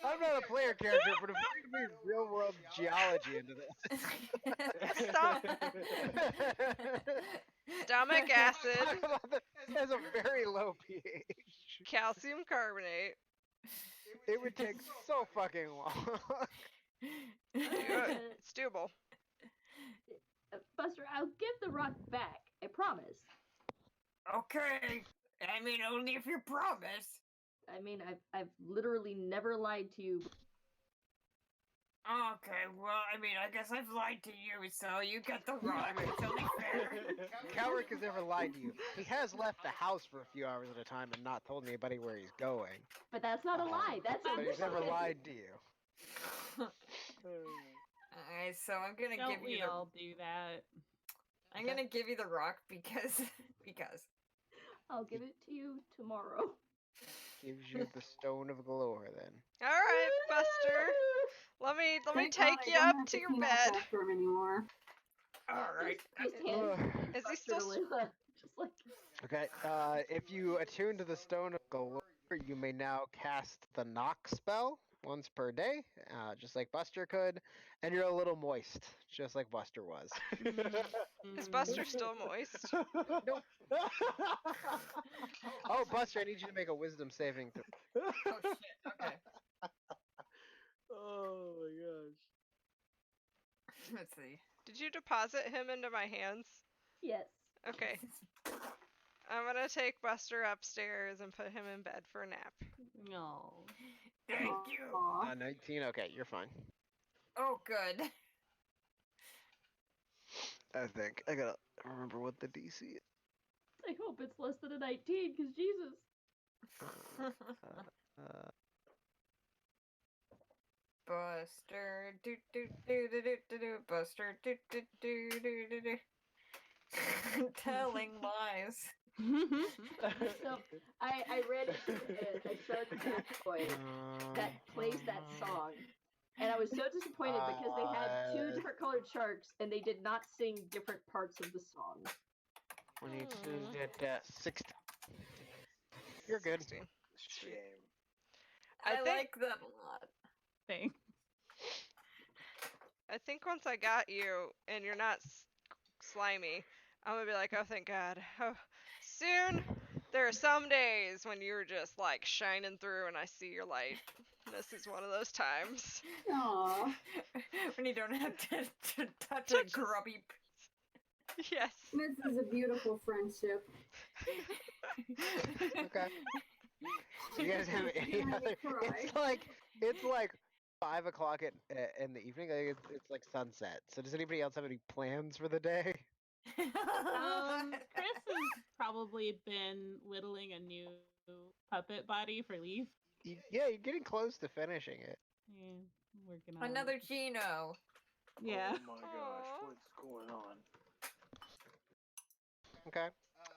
I'm not a player character, but if we're gonna be real world geology into this. Stop. Stomach acid, It has a very low pH. calcium carbonate. It would take so fucking long. Do it. It's doable. Buster, I'll give the rock back. I promise. Okay. I mean, only if you promise. I mean, I've literally never lied to you. Okay, well, I mean, I guess I've lied to you, so you get the rock. It's only fair. Cowrick has never lied to you. He has left the house for a few hours at a time and not told anybody where he's going. But that's not a lie. That's a But he's never lied to you. Alright, so I'm gonna Don't give you we the. all do that? I'm gonna give you the rock because. I'll give it to you tomorrow. Gives you the stone of glory then. All right, Buster. Let me Thank take God I you don't up have to your clean up bed. after him anymore. Alright. Just hand Is he Buster still? to Layla. Just like Okay, if you attune to the stone of glory, you may now cast the knock spell once per day, just like Buster could, and you're a little moist, just like Buster was. Is Buster still moist? Nope. Oh, Buster, I need you to make a wisdom saving throw. Oh shit, okay. Oh my gosh. Let's see. Did you deposit him into my hands? yes. Okay. I'm gonna take Buster upstairs and put him in bed for a nap. No. Thank you. Aw. 19, okay, you're fine. Oh, good. I think. I gotta remember what the DC is. I hope it's less than a 19, because Jesus. Buster, do do do do do do do. Buster, do do do do do do. Telling lies. So I ran into a shark toy that plays that song, and I was so disappointed because they had two different colored sharks and they did not sing different parts of the song. When you did 60. You're good. 16. Sweet. Shame. I think like that a lot. Thanks. I think once I got you and you're not slimy, I'm gonna be like, oh thank God. Oh, soon there are some days when you're just like shining through and I see your light. This is one of those times. Aw. When you don't have to touch Touch a his- grubby. Yes. This is a beautiful friendship. Okay. You guys have any Now you other? cry. It's like 5 o'clock in the evening. Like it's like sunset. So does anybody else have any plans for the day? Chris has probably been whittling a new puppet body for Leaf. Yeah, you're getting close to finishing it. Yeah, I'm working on Another it. Gino. Yeah. Oh my gosh, what's going on? Okay.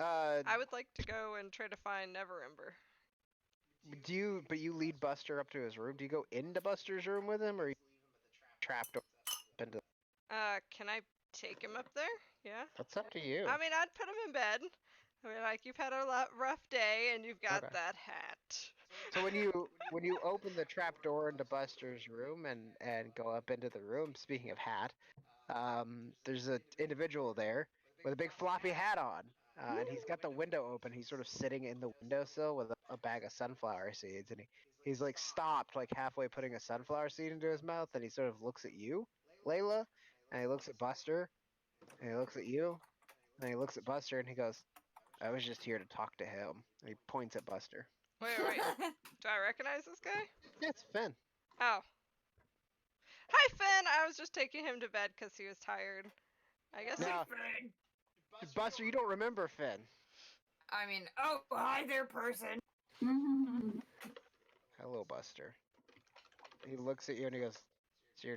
I would like to go and try to find Neverember. But you lead Buster up to his room. Do you go into Buster's room with him, or you trapped up into? Can I take him up there? Yeah. That's up to you. I mean, I'd put him in bed. I mean, like, you've had a rough day and you've got Okay. that hat. So when you open the trap door into Buster's room and go up into the room, speaking of hat, there's an individual there with a big floppy hat on, and he's got the window open. He's sort of sitting in the windowsill with a bag of sunflower seeds, and he's like stopped like halfway putting a sunflower seed into his mouth, and he sort of looks at you, Layla, and he looks at Buster, and he looks at you, and he looks at Buster, and he goes, "I was just here to talk to him." And he points at Buster. Wait. Do I recognize this guy? Yeah, it's Finn. Oh. Hi, Finn! I was just taking him to bed because he was tired. I guess No. Buster, you don't remember Finn. I mean, oh, hi there, person. Mhm. Hello, Buster. He looks at you and he goes, so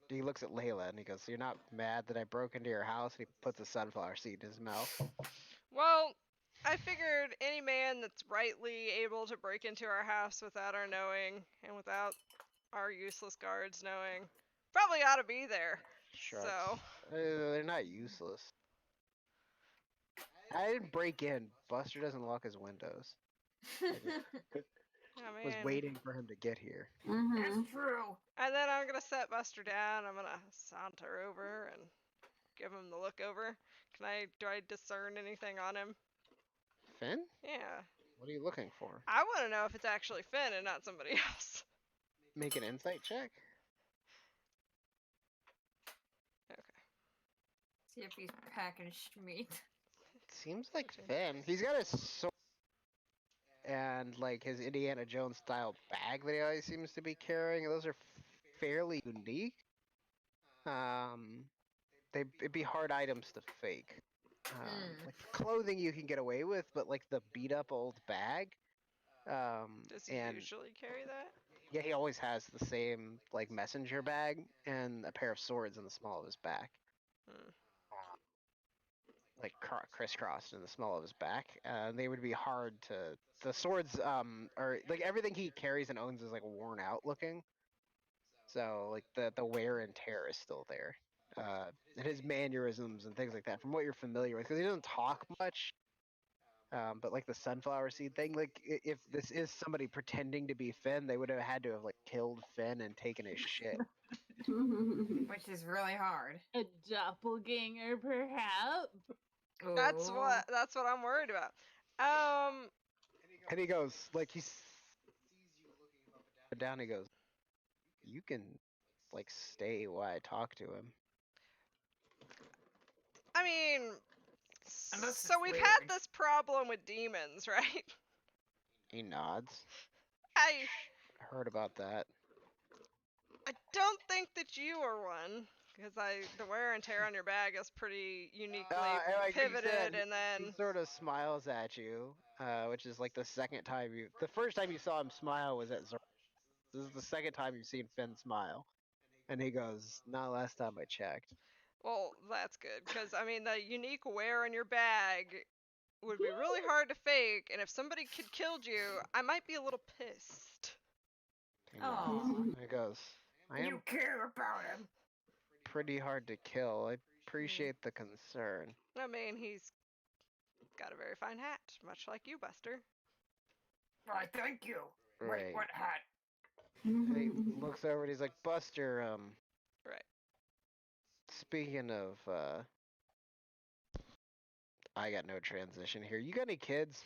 he looks at Layla and he goes, "So you're not mad that I broke into your house?" And he puts a sunflower seed in his mouth. Well, I figured any man that's rightly able to break into our house without our knowing and without our useless guards knowing probably ought to be there. Shucks. So, They're not useless. I didn't break in. Buster doesn't lock his windows. I Was mean, waiting for him to get here. Mhm. That's true. and then I'm gonna set Buster down. I'm gonna saunter over and give him the look over. Do I discern anything on him? Finn? Yeah. What are you looking for? I want to know if it's actually Finn and not somebody else. Make an insight check. Okay. See if he's packaged meat. Seems like Finn. He's got his sword and like his Indiana Jones style bag that he always seems to be carrying. Those are fairly unique. It'd be hard items to fake. Like the clothing you can get away with, but like the beat up old bag. Does he And usually carry that? yeah, he always has the same like messenger bag and a pair of swords in the small of his back. Hmm. Like crisscrossed in the small of his back. They would be hard to. The swords are like everything he carries and owns is like worn out looking. So like the wear and tear is still there. And his mannerisms and things like that, from what you're familiar with, because he doesn't talk much. But like the sunflower seed thing, like if this is somebody pretending to be Finn, they would have had to have like killed Finn and taken his shit. Which is really hard. A doppelganger, perhaps? That's Ooh. what I'm worried about. And he goes, like he sees you looking him up and down. He goes, "You can like stay while I talk to him." I mean, Unless so it's we've had weird. this problem with demons, right? He nods. I Heard about that. don't think that you are one because the wear and tear on your bag is pretty uniquely And like he pivoted, said, and he then sort of smiles at you, which is like the second time the first time you saw him smile was at Zor. This is the second time you've seen Finn smile, and he goes, "Not last time I checked." well, that's good because I mean the unique wear on your bag would be really hard to fake, and if somebody killed you, I might be a little pissed. He Aw. nods. He goes, I You am care about him. pretty hard to kill. I appreciate the concern. I mean, he's got a very fine hat, much like you, Buster. Why, thank you. Wait, Right. what hat? And he looks over and he's like, Buster, Right. speaking of, I got no transition here. You got any kids?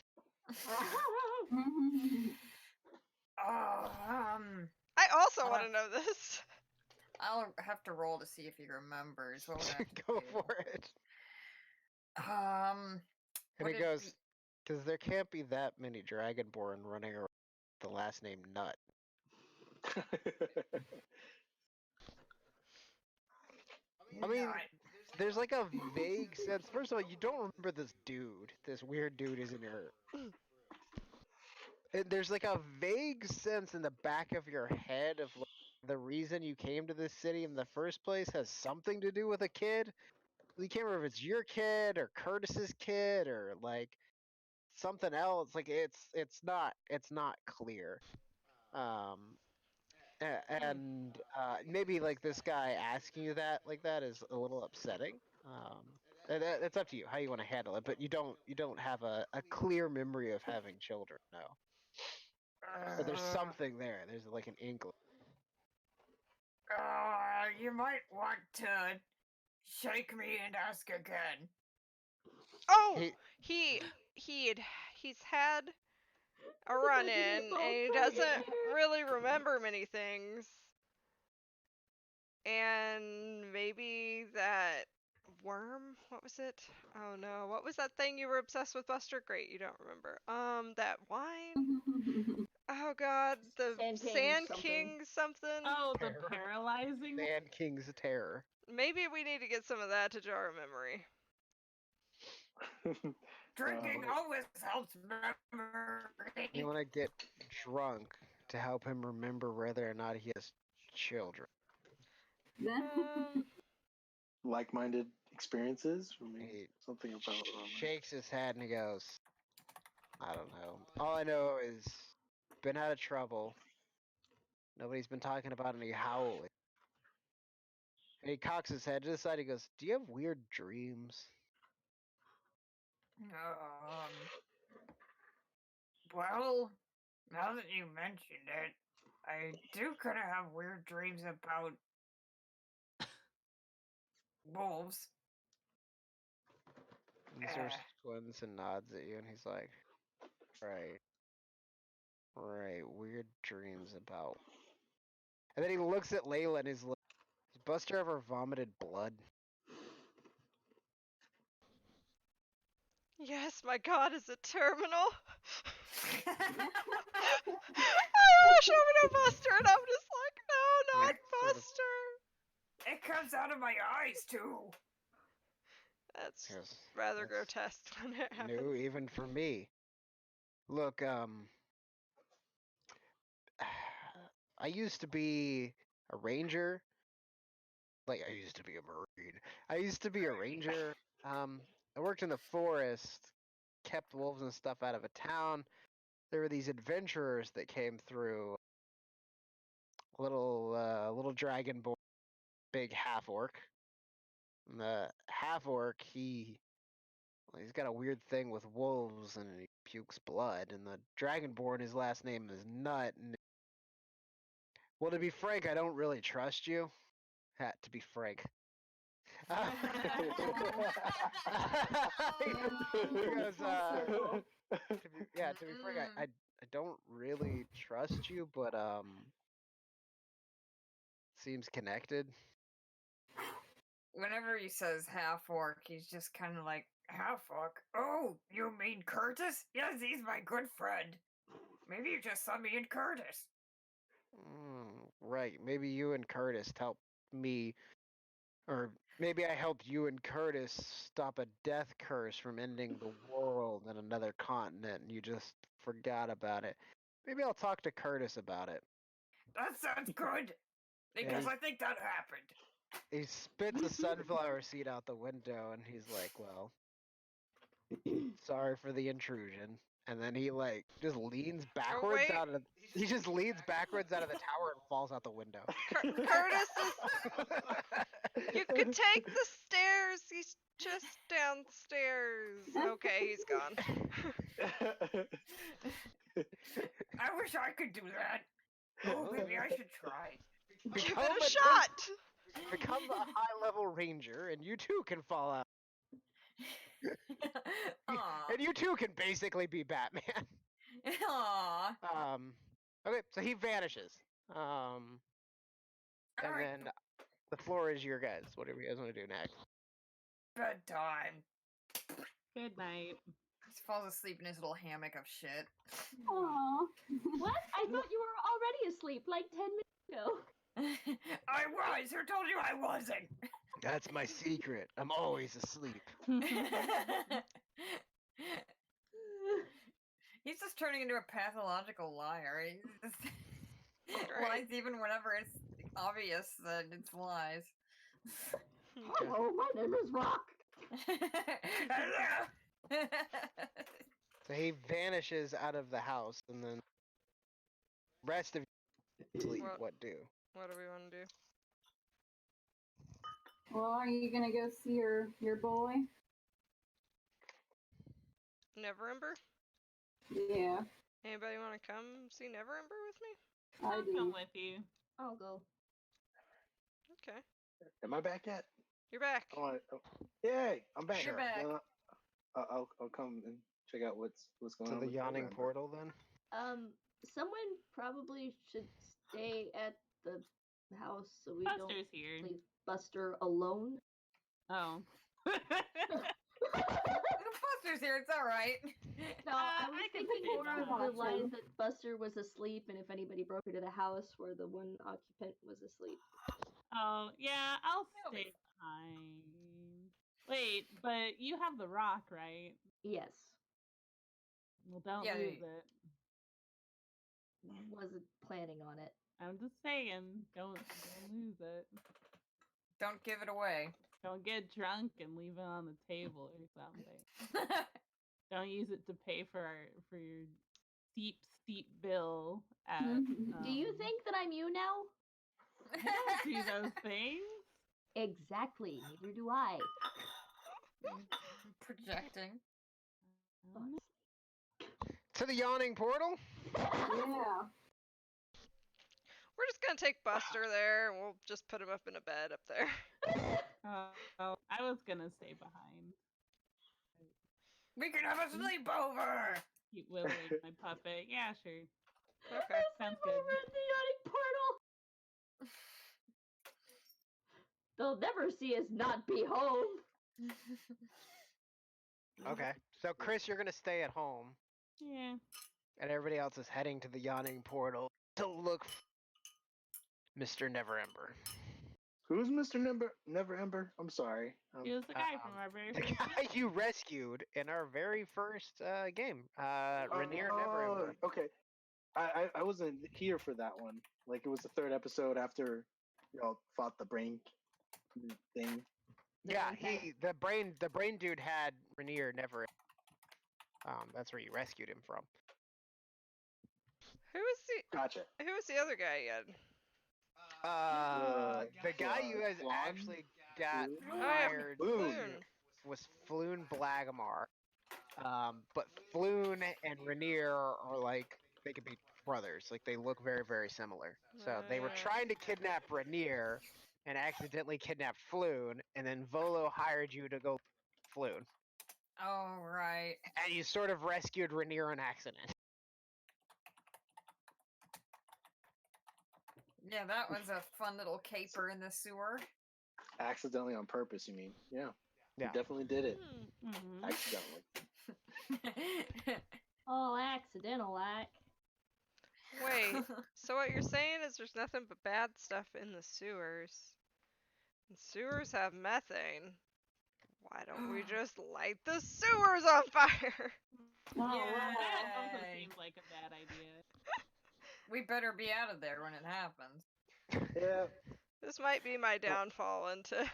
I also I'll want to have- know this. I'll have to roll to see if he remembers. What would I have to Go do? for it. Um, And would he it goes, be- because there can't be that many Dragonborn running around with the last name Nut. I mean, Nut. there's like a vague sense. First of all, you don't remember this dude. This weird dude is in your. And there's like a vague sense in the back of your head of like, the reason you came to this city in the first place has something to do with a kid. You can't remember if it's your kid or Curtis's kid or like something else. Like it's not clear. And maybe like this guy asking you that like that is a little upsetting. It's up to you how you want to handle it, but you don't have a clear memory of having children. No, but there's something there. There's like an inkling. You might want to shake me and ask again. Oh, He- he's had a run-in, and he doesn't really remember many things. And maybe that worm? What was it? Oh no, what was that thing you were obsessed with, Buster? Great, you don't remember. That wine? Oh god, the Sand King Sand King something? Oh, the Terror. paralyzing. Sand King's terror. Maybe we need to get some of that to jar our memory. Drinking always helps memory. You want to get drunk to help him remember whether or not he has children. Like-minded experiences. I mean, He something about shakes his head and he goes, I don't know. All I know is been out of trouble. Nobody's been talking about any howling. And he cocks his head to the side. He goes, do you have weird dreams? Well, now that you mentioned it, I do kind of have weird dreams about wolves. And he sort of squints and nods at you, and he's like, right. Right, weird dreams about. And then he looks at Layla and he's like, has Buster ever vomited blood? Yes, my god, is it terminal? I rush over to Buster and I'm just like, no, not Sort of- Buster. It comes out of my eyes too. That's Yes, rather that's grotesque when it happens. new even for me. Look, I used to be a ranger. Like, I used to be a marine. I used to be a ranger. I worked in the forest, kept wolves and stuff out of a town. There were these adventurers that came through. Little dragonborn, big half orc. And the half orc, he's got a weird thing with wolves and he pukes blood. And the dragonborn, his last name is Nut. And well, to be frank, I don't really trust you. To be frank. Because, to be frank, I don't really trust you, but seems connected. Whenever he says half orc, he's just kind of like, half orc? Oh, you mean Curtis? Yes, he's my good friend. Maybe you just saw me and Curtis. Right, maybe you and Curtis helped me, or maybe I helped you and Curtis stop a death curse from ending the world in another continent, and you just forgot about it. Maybe I'll talk to Curtis about it. That sounds good. Because I think that happened. He spits a sunflower seed out the window, and he's like, well, Sorry for the intrusion. And then he like just leans backwards wait. out of. He just leans backwards out of the tower and falls out the window. Curtis is. You could take the stairs. He's just downstairs. Okay, he's gone. I wish I could do that. Oh, maybe I should try. Give Become it a a- shot. Become a high-level ranger, and you too can fall out. Aw. And you too can basically be Batman. Aw. Okay, so he vanishes. And Alright. then the floor is your guys. Whatever you guys want to do next. Bedtime. Good night. He falls asleep in his little hammock of shit. Aw. What? I thought you were already asleep like 10 minutes ago. I was. Who told you I wasn't? That's my secret. I'm always asleep. He's just turning into a pathological liar. He just lies even whenever it's obvious that it's lies. Hello, my name is Rock. Hello. So he vanishes out of the house, and then the rest of you sleep. What do? What do we want to do? Well, are you gonna go see your boy? Neverember? Yeah, Anybody want to come see Neverember with me? I I'll do. come with you. I'll go. Okay. Am I back yet? You're back. Oh, yay! I'm back. You're back. I'll come and check out what's going To on. the with yawning November. portal, then. Someone probably should stay at the house so we don't Buster's here. leave Buster alone. Oh. Buster's here. It's all right. No, I was I can thinking stay more behind. of the lines that Buster was asleep, and if anybody broke into the house where the one occupant was asleep. Oh, yeah, I'll That'll be stay behind. Wait, but you have the rock, right? Yes, Well, don't Yeah, lose it. wasn't planning on it. I'm just saying, don't lose it. Don't give it away. Don't get drunk and leave it on the table or something. Don't use it to pay for your steep bill at. Do you think that I'm you now? I don't do those things? Exactly. Neither do I. Projecting. To the yawning portal. Yeah. We're just gonna take Buster there, and we'll just put him up in a bed up there. Oh, I was gonna stay behind. We can have a sleepover. Keep Willie, my puppet. Yeah, sure. Okay. Sounds Over good. at the yawning portal. They'll never see us not be home. Okay. So Chris, you're gonna stay at home, Yeah. and everybody else is heading to the yawning portal to look for Mr. Neverember. Who's Mr. Neverember? I'm sorry. He was the guy from our very The first guy you rescued in our very first game, Rainier Oh, Neverember. okay. I wasn't here for that one. Like it was the third episode after y'all fought the brain thing. Yeah, the brain dude had Rainier Neverember. That's where you rescued him from. Who was Gotcha. the other guy again? The guy you guys Flan? actually got Floon? hired Floon. was Floon Blagamar. But Floon and Rainier are like, they could be brothers. Like they look very, very similar. So they were trying to kidnap Rainier and accidentally kidnapped Floon, and then Volo hired you to go Floon. Oh, right. And you sort of rescued Rainier on accident. Yeah, that was a fun little caper in the sewer. Accidentally on purpose, you mean? Yeah. Yeah. You definitely did it. Mhm. Accidentally. All accidental, like. Wait. So what you're saying is there's nothing but bad stuff in the sewers. And sewers have methane. Why don't we just light the sewers on fire? Oh, That also Yay. seems like a bad idea. We better be out of there when it happens. Yeah. This might be my downfall into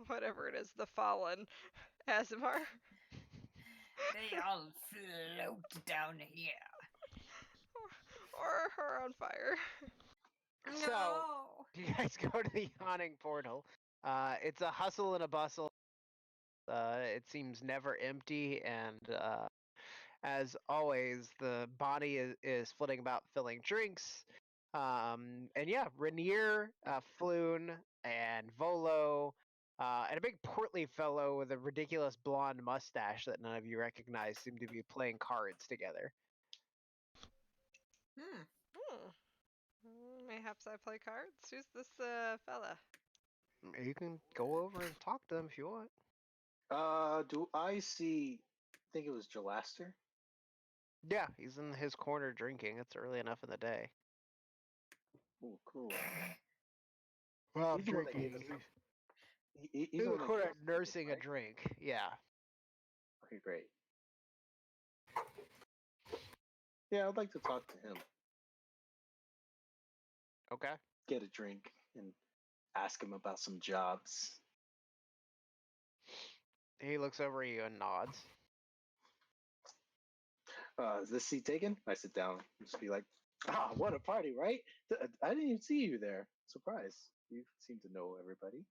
whatever it is, the fallen Asimar. They all float down here. Or her on fire. So, No. you guys go to the yawning portal. It's a hustle and a bustle. It seems never empty, and as always, the body is flitting about filling drinks. And yeah, Rainier, Floon, and Volo, and a big portly fellow with a ridiculous blonde mustache that none of you recognize seem to be playing cards together. Mayhaps I play cards. Who's this fella? You can go over and talk to them if you want. Do I see? I think it was Jalaster. Yeah, he's in his corner drinking. It's early enough in the day. Oh, cool. Well, He's the one that gave us. He's He's the in one the that corner gave us the nursing a right? drink. Yeah. Okay, great. Yeah, I'd like to talk to him. Okay. Get a drink and ask him about some jobs. He looks over at you and nods. Is this seat taken? I sit down and just be like, what a party, right? I didn't even see you there. Surprise. You seem to know everybody.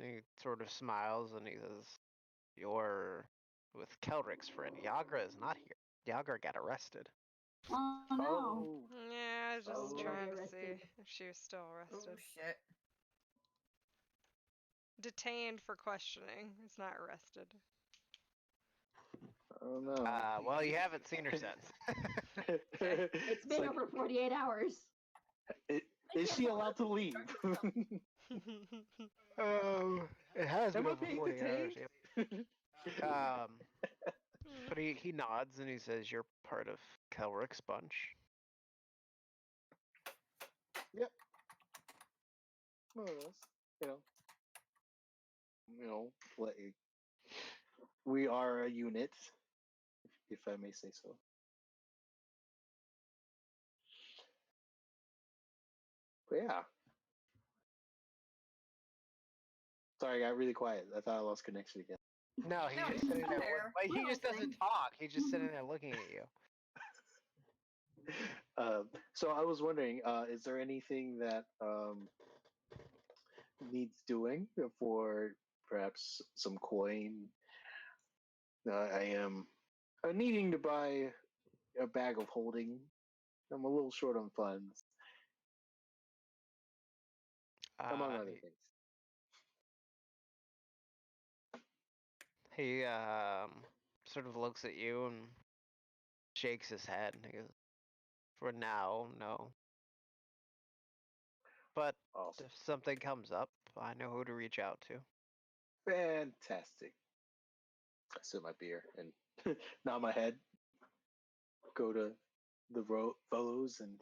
He sort of smiles and he says, "You're with Kelrick's friend. Yagra is not here. Yagra got arrested." Oh no. Oh, Yeah, I was just Oh. trying to Arrested. see if she was still Oh arrested. shit. Detained for questioning. It's not arrested. oh no. Well, you haven't seen her since. It's been over 48 hours. Is she allowed to leave? Oh, it has Am been I over being 40 hours. detained? Yep. But he nods and he says, "You're part of Kelrick's bunch." Yep. More or less. Like, we are a unit, if I may say so. But yeah. Sorry, I got really quiet. I thought I lost connection again. No, he's No, just he's sitting there. there. Like, he We're just doesn't listening. talk. He's just sitting there looking at you. So I was wondering, is there anything that needs doing for perhaps some coin? I am needing to buy a bag of holding. I'm a little short on funds, among other things. He sort of looks at you and shakes his head and he goes, "For now, no. But Awesome. if something comes up, I know who to reach out to." Fantastic. I sip my beer and nod my head. Go to the Volos and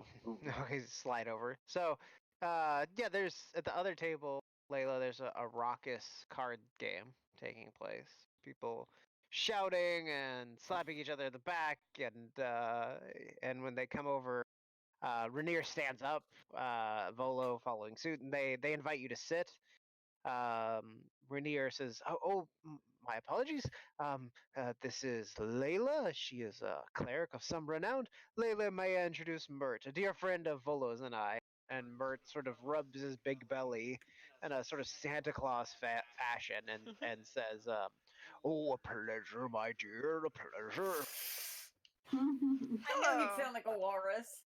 Okay, slide over. So, yeah, there's at the other table, Layla. There's a raucous card game taking place. People shouting and slapping each other in the back, and when they come over, Rainier stands up, Volo following suit, and they invite you to sit. Rainier says, my apologies. This is Layla. She is a cleric of some renown. Layla, may I introduce Mert, a dear friend of Volo's and I." And Mert sort of rubs his big belly in a sort of Santa Claus fashion and says, "Oh, a pleasure, my dear, a pleasure." I knew Hello. he'd sound like a walrus.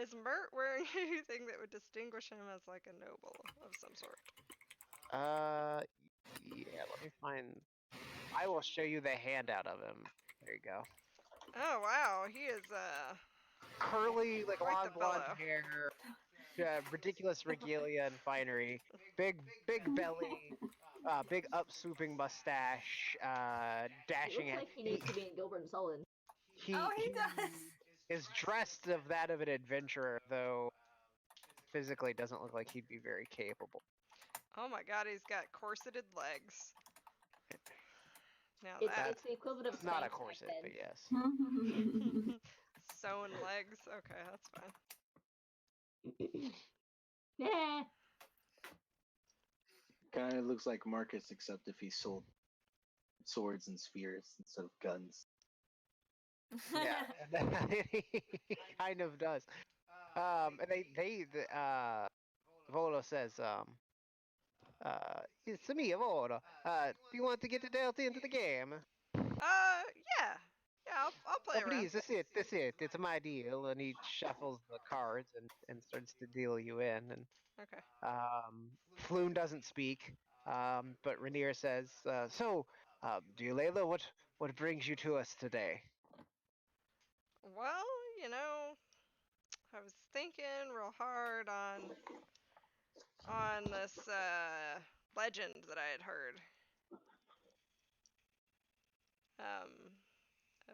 Is Mert wearing anything that would distinguish him as like a noble of some sort? Yeah, let me find. I will show you the handout of him. There you go. Oh wow, he is Curly, like quite long the blonde fellow. hair, ridiculous regalia and finery, big belly, big up swooping mustache, He dashing looks head. like he needs to be in Gilbert and Sullivan. He Oh, he does. is dressed of that of an adventurer, though physically doesn't look like he'd be very capable. Oh my god, he's got corseted legs. Now It's the equivalent of It's not a Spanx back corset, then. but yes. sewn legs. Okay, that's fine. Yeah. Kind of looks like Marcus, except if he sold swords and spears instead of guns. Yeah, he kind of does. And Volo says, it's me, Volo. Do you want to get dealt into the game? Yeah. Yeah, I'll play Oh, around. please, that's it. It's my deal. And he shuffles the cards and starts to deal you in. And Okay. Floon doesn't speak, but Rainier says, so, Layla, what brings you to us today? Well, I was thinking real hard on this legend that I had heard.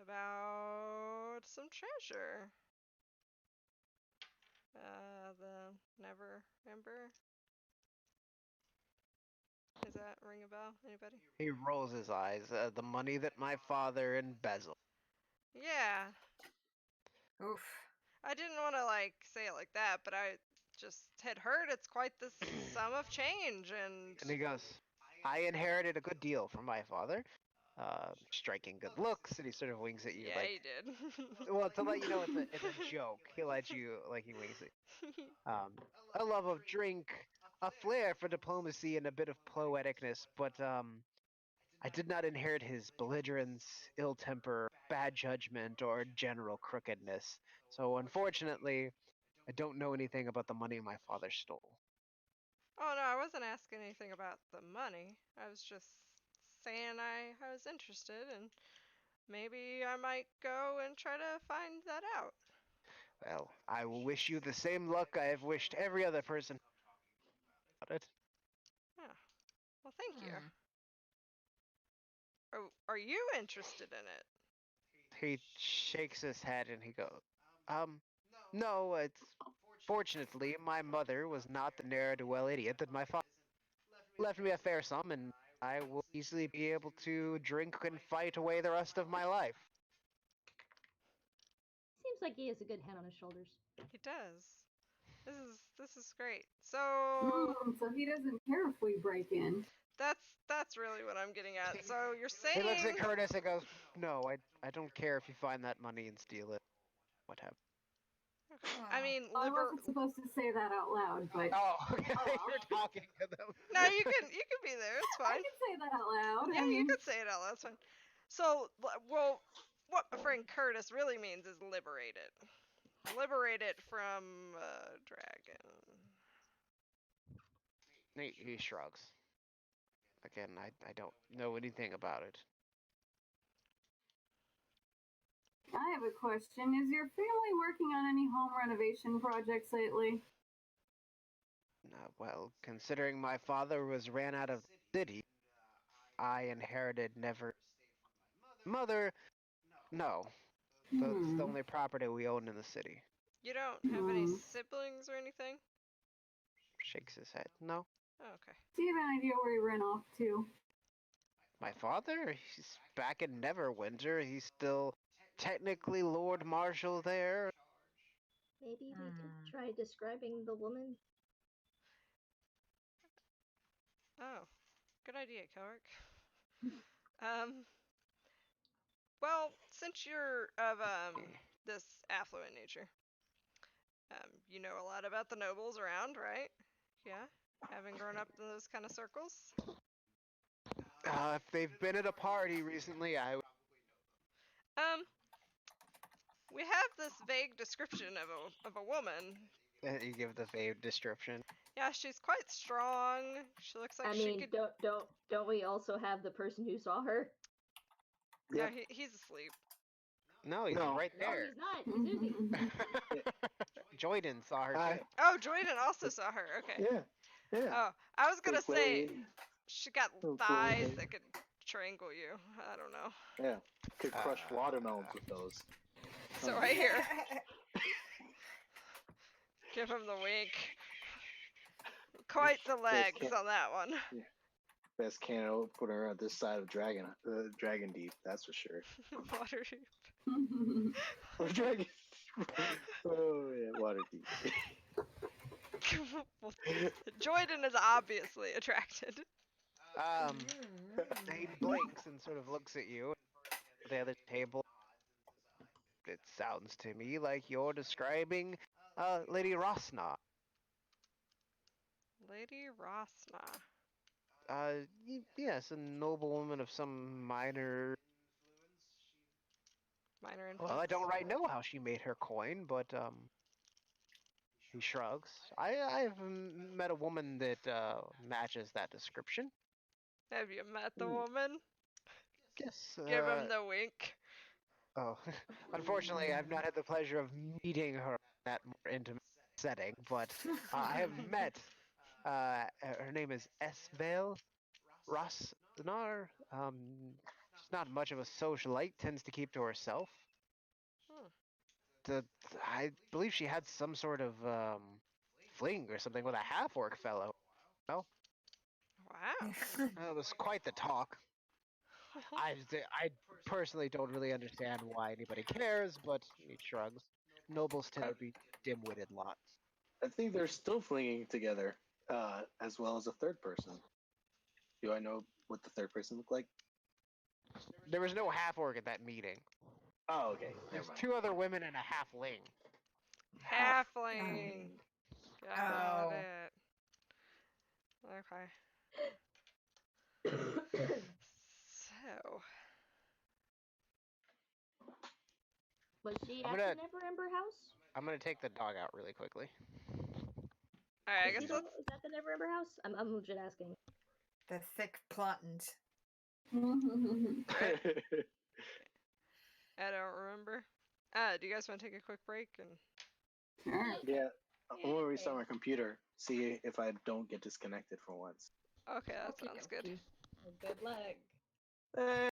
About some treasure. The Never Ember. Does that ring a bell? Anybody? He rolls his eyes. The money that my father embezzled. Yeah. Oof. I didn't want to say it like that, but I just had heard it's quite the sum of change, and And he goes, I inherited a good deal from my father. Striking good looks, and he sort of winks at you yeah, he did. well, to let you know it's a joke. He lets you, he winks at you. A love of drink, a flair for diplomacy, and a bit of poeticness, but, I did not inherit his belligerence, ill temper, bad judgment, or general crookedness. So, unfortunately, I don't know anything about the money my father stole. Oh no, I wasn't asking anything about the money. I was just saying I was interested, and maybe I might go and try to find that out. Well, I will wish you the same luck I have wished every other person about it. Yeah. Well, thank you. Hmm. Are you interested in it? He shakes his head and he goes, no, it's fortunately my mother was not the ne'er-do-well idiot that my father left me a fair sum, and I will easily be able to drink and fight away the rest of my life. Seems like he has a good head on his shoulders. He does. This is great. So So he doesn't care if we break in. that's really what I'm getting at. So you're He looks saying at Curtis and goes, no, I don't care if you find that money and steal it. What happened? okay. I mean, I wasn't supposed to say that out loud, but Oh, okay. Oh, well. You're talking to them. No, you can be there. It's I fine. can say that out loud. Yeah, I you mean, could say it out loud. That's fine. So, well, what my friend Curtis really means is liberate it. Liberate it from dragon. He shrugs. Again, I don't know anything about it. I have a question. Is your family working on any home renovation projects lately? Well, considering my father was ran out of the city, I inherited never. Mother, no. That's the only property we own in the city. You don't have any siblings or anything? Shakes his head. No. Oh, okay. Do you have an idea where he ran off to? My father? He's back in Neverwinter. He's still technically Lord Marshal there. Maybe we could try describing the woman. Oh, good idea, Kelric. Well, since you're of this affluent nature, you know a lot about the nobles around, right? Yeah, having grown up in those kind of circles. If they've been at a party recently, I would. We have this vague description of a woman. You give the vague description. Yeah, she's quite strong. She looks like she could. Don't we also have the person who saw her? No, Yep. he's asleep. No, he's No. right No, there. he's not. He's Uzi. Jordan saw her Hi. too. Oh, Jordan also saw her. Okay. Yeah. Yeah. Oh, I was gonna Quick say way. she got Quick thighs way. that could strangle you. I don't know. Yeah. Could crush watermelons with those. So right here, give him the wink. Quite the legs on that one. Yeah. Best cannon opener on this side of Dragon Deep, that's for sure. Waterdeep. Or Dragon. Oh yeah, Waterdeep. Joyden is obviously attracted. He blinks and sort of looks at you. At the other table, it sounds to me like you're describing Lady Rosna. Lady Rosna. Yes, a noblewoman of some minor. Minor Well, I influence. don't right know how she made her coin, but he shrugs. I've met a woman that matches that description. Have you met the woman? Yes. Give him the wink. Oh, unfortunately, I've not had the pleasure of meeting her in that more intimate setting, but I have met. Her name is Esbel Rosnar. She's not much of a socialite. Tends to keep to herself. Hmm. The I believe she had some sort of fling or something with a half-orc fellow. No, Wow. it was quite the talk. I personally don't really understand why anybody cares, but he shrugs. Nobles tend I, to be dim-witted lots. I think they're still flinging together, as well as a third person. Do I know what the third person looked like? There was no half-orc at that meeting. Oh, okay. Never There's mind. 2 other women and a halfling. Halfling. Got Oh. it. Okay. So, Was she I'm at gonna the Never Ember house? I'm gonna take the dog out really quickly. alright, I Is guess that, let's. is that the Never Ember house? I'm legit asking. The thick plantons. I don't remember. Do you guys want to take a quick break? And Sure. Yeah, I'm gonna restart my computer, see if I don't get disconnected for once. okay, that sounds good. Well, good luck.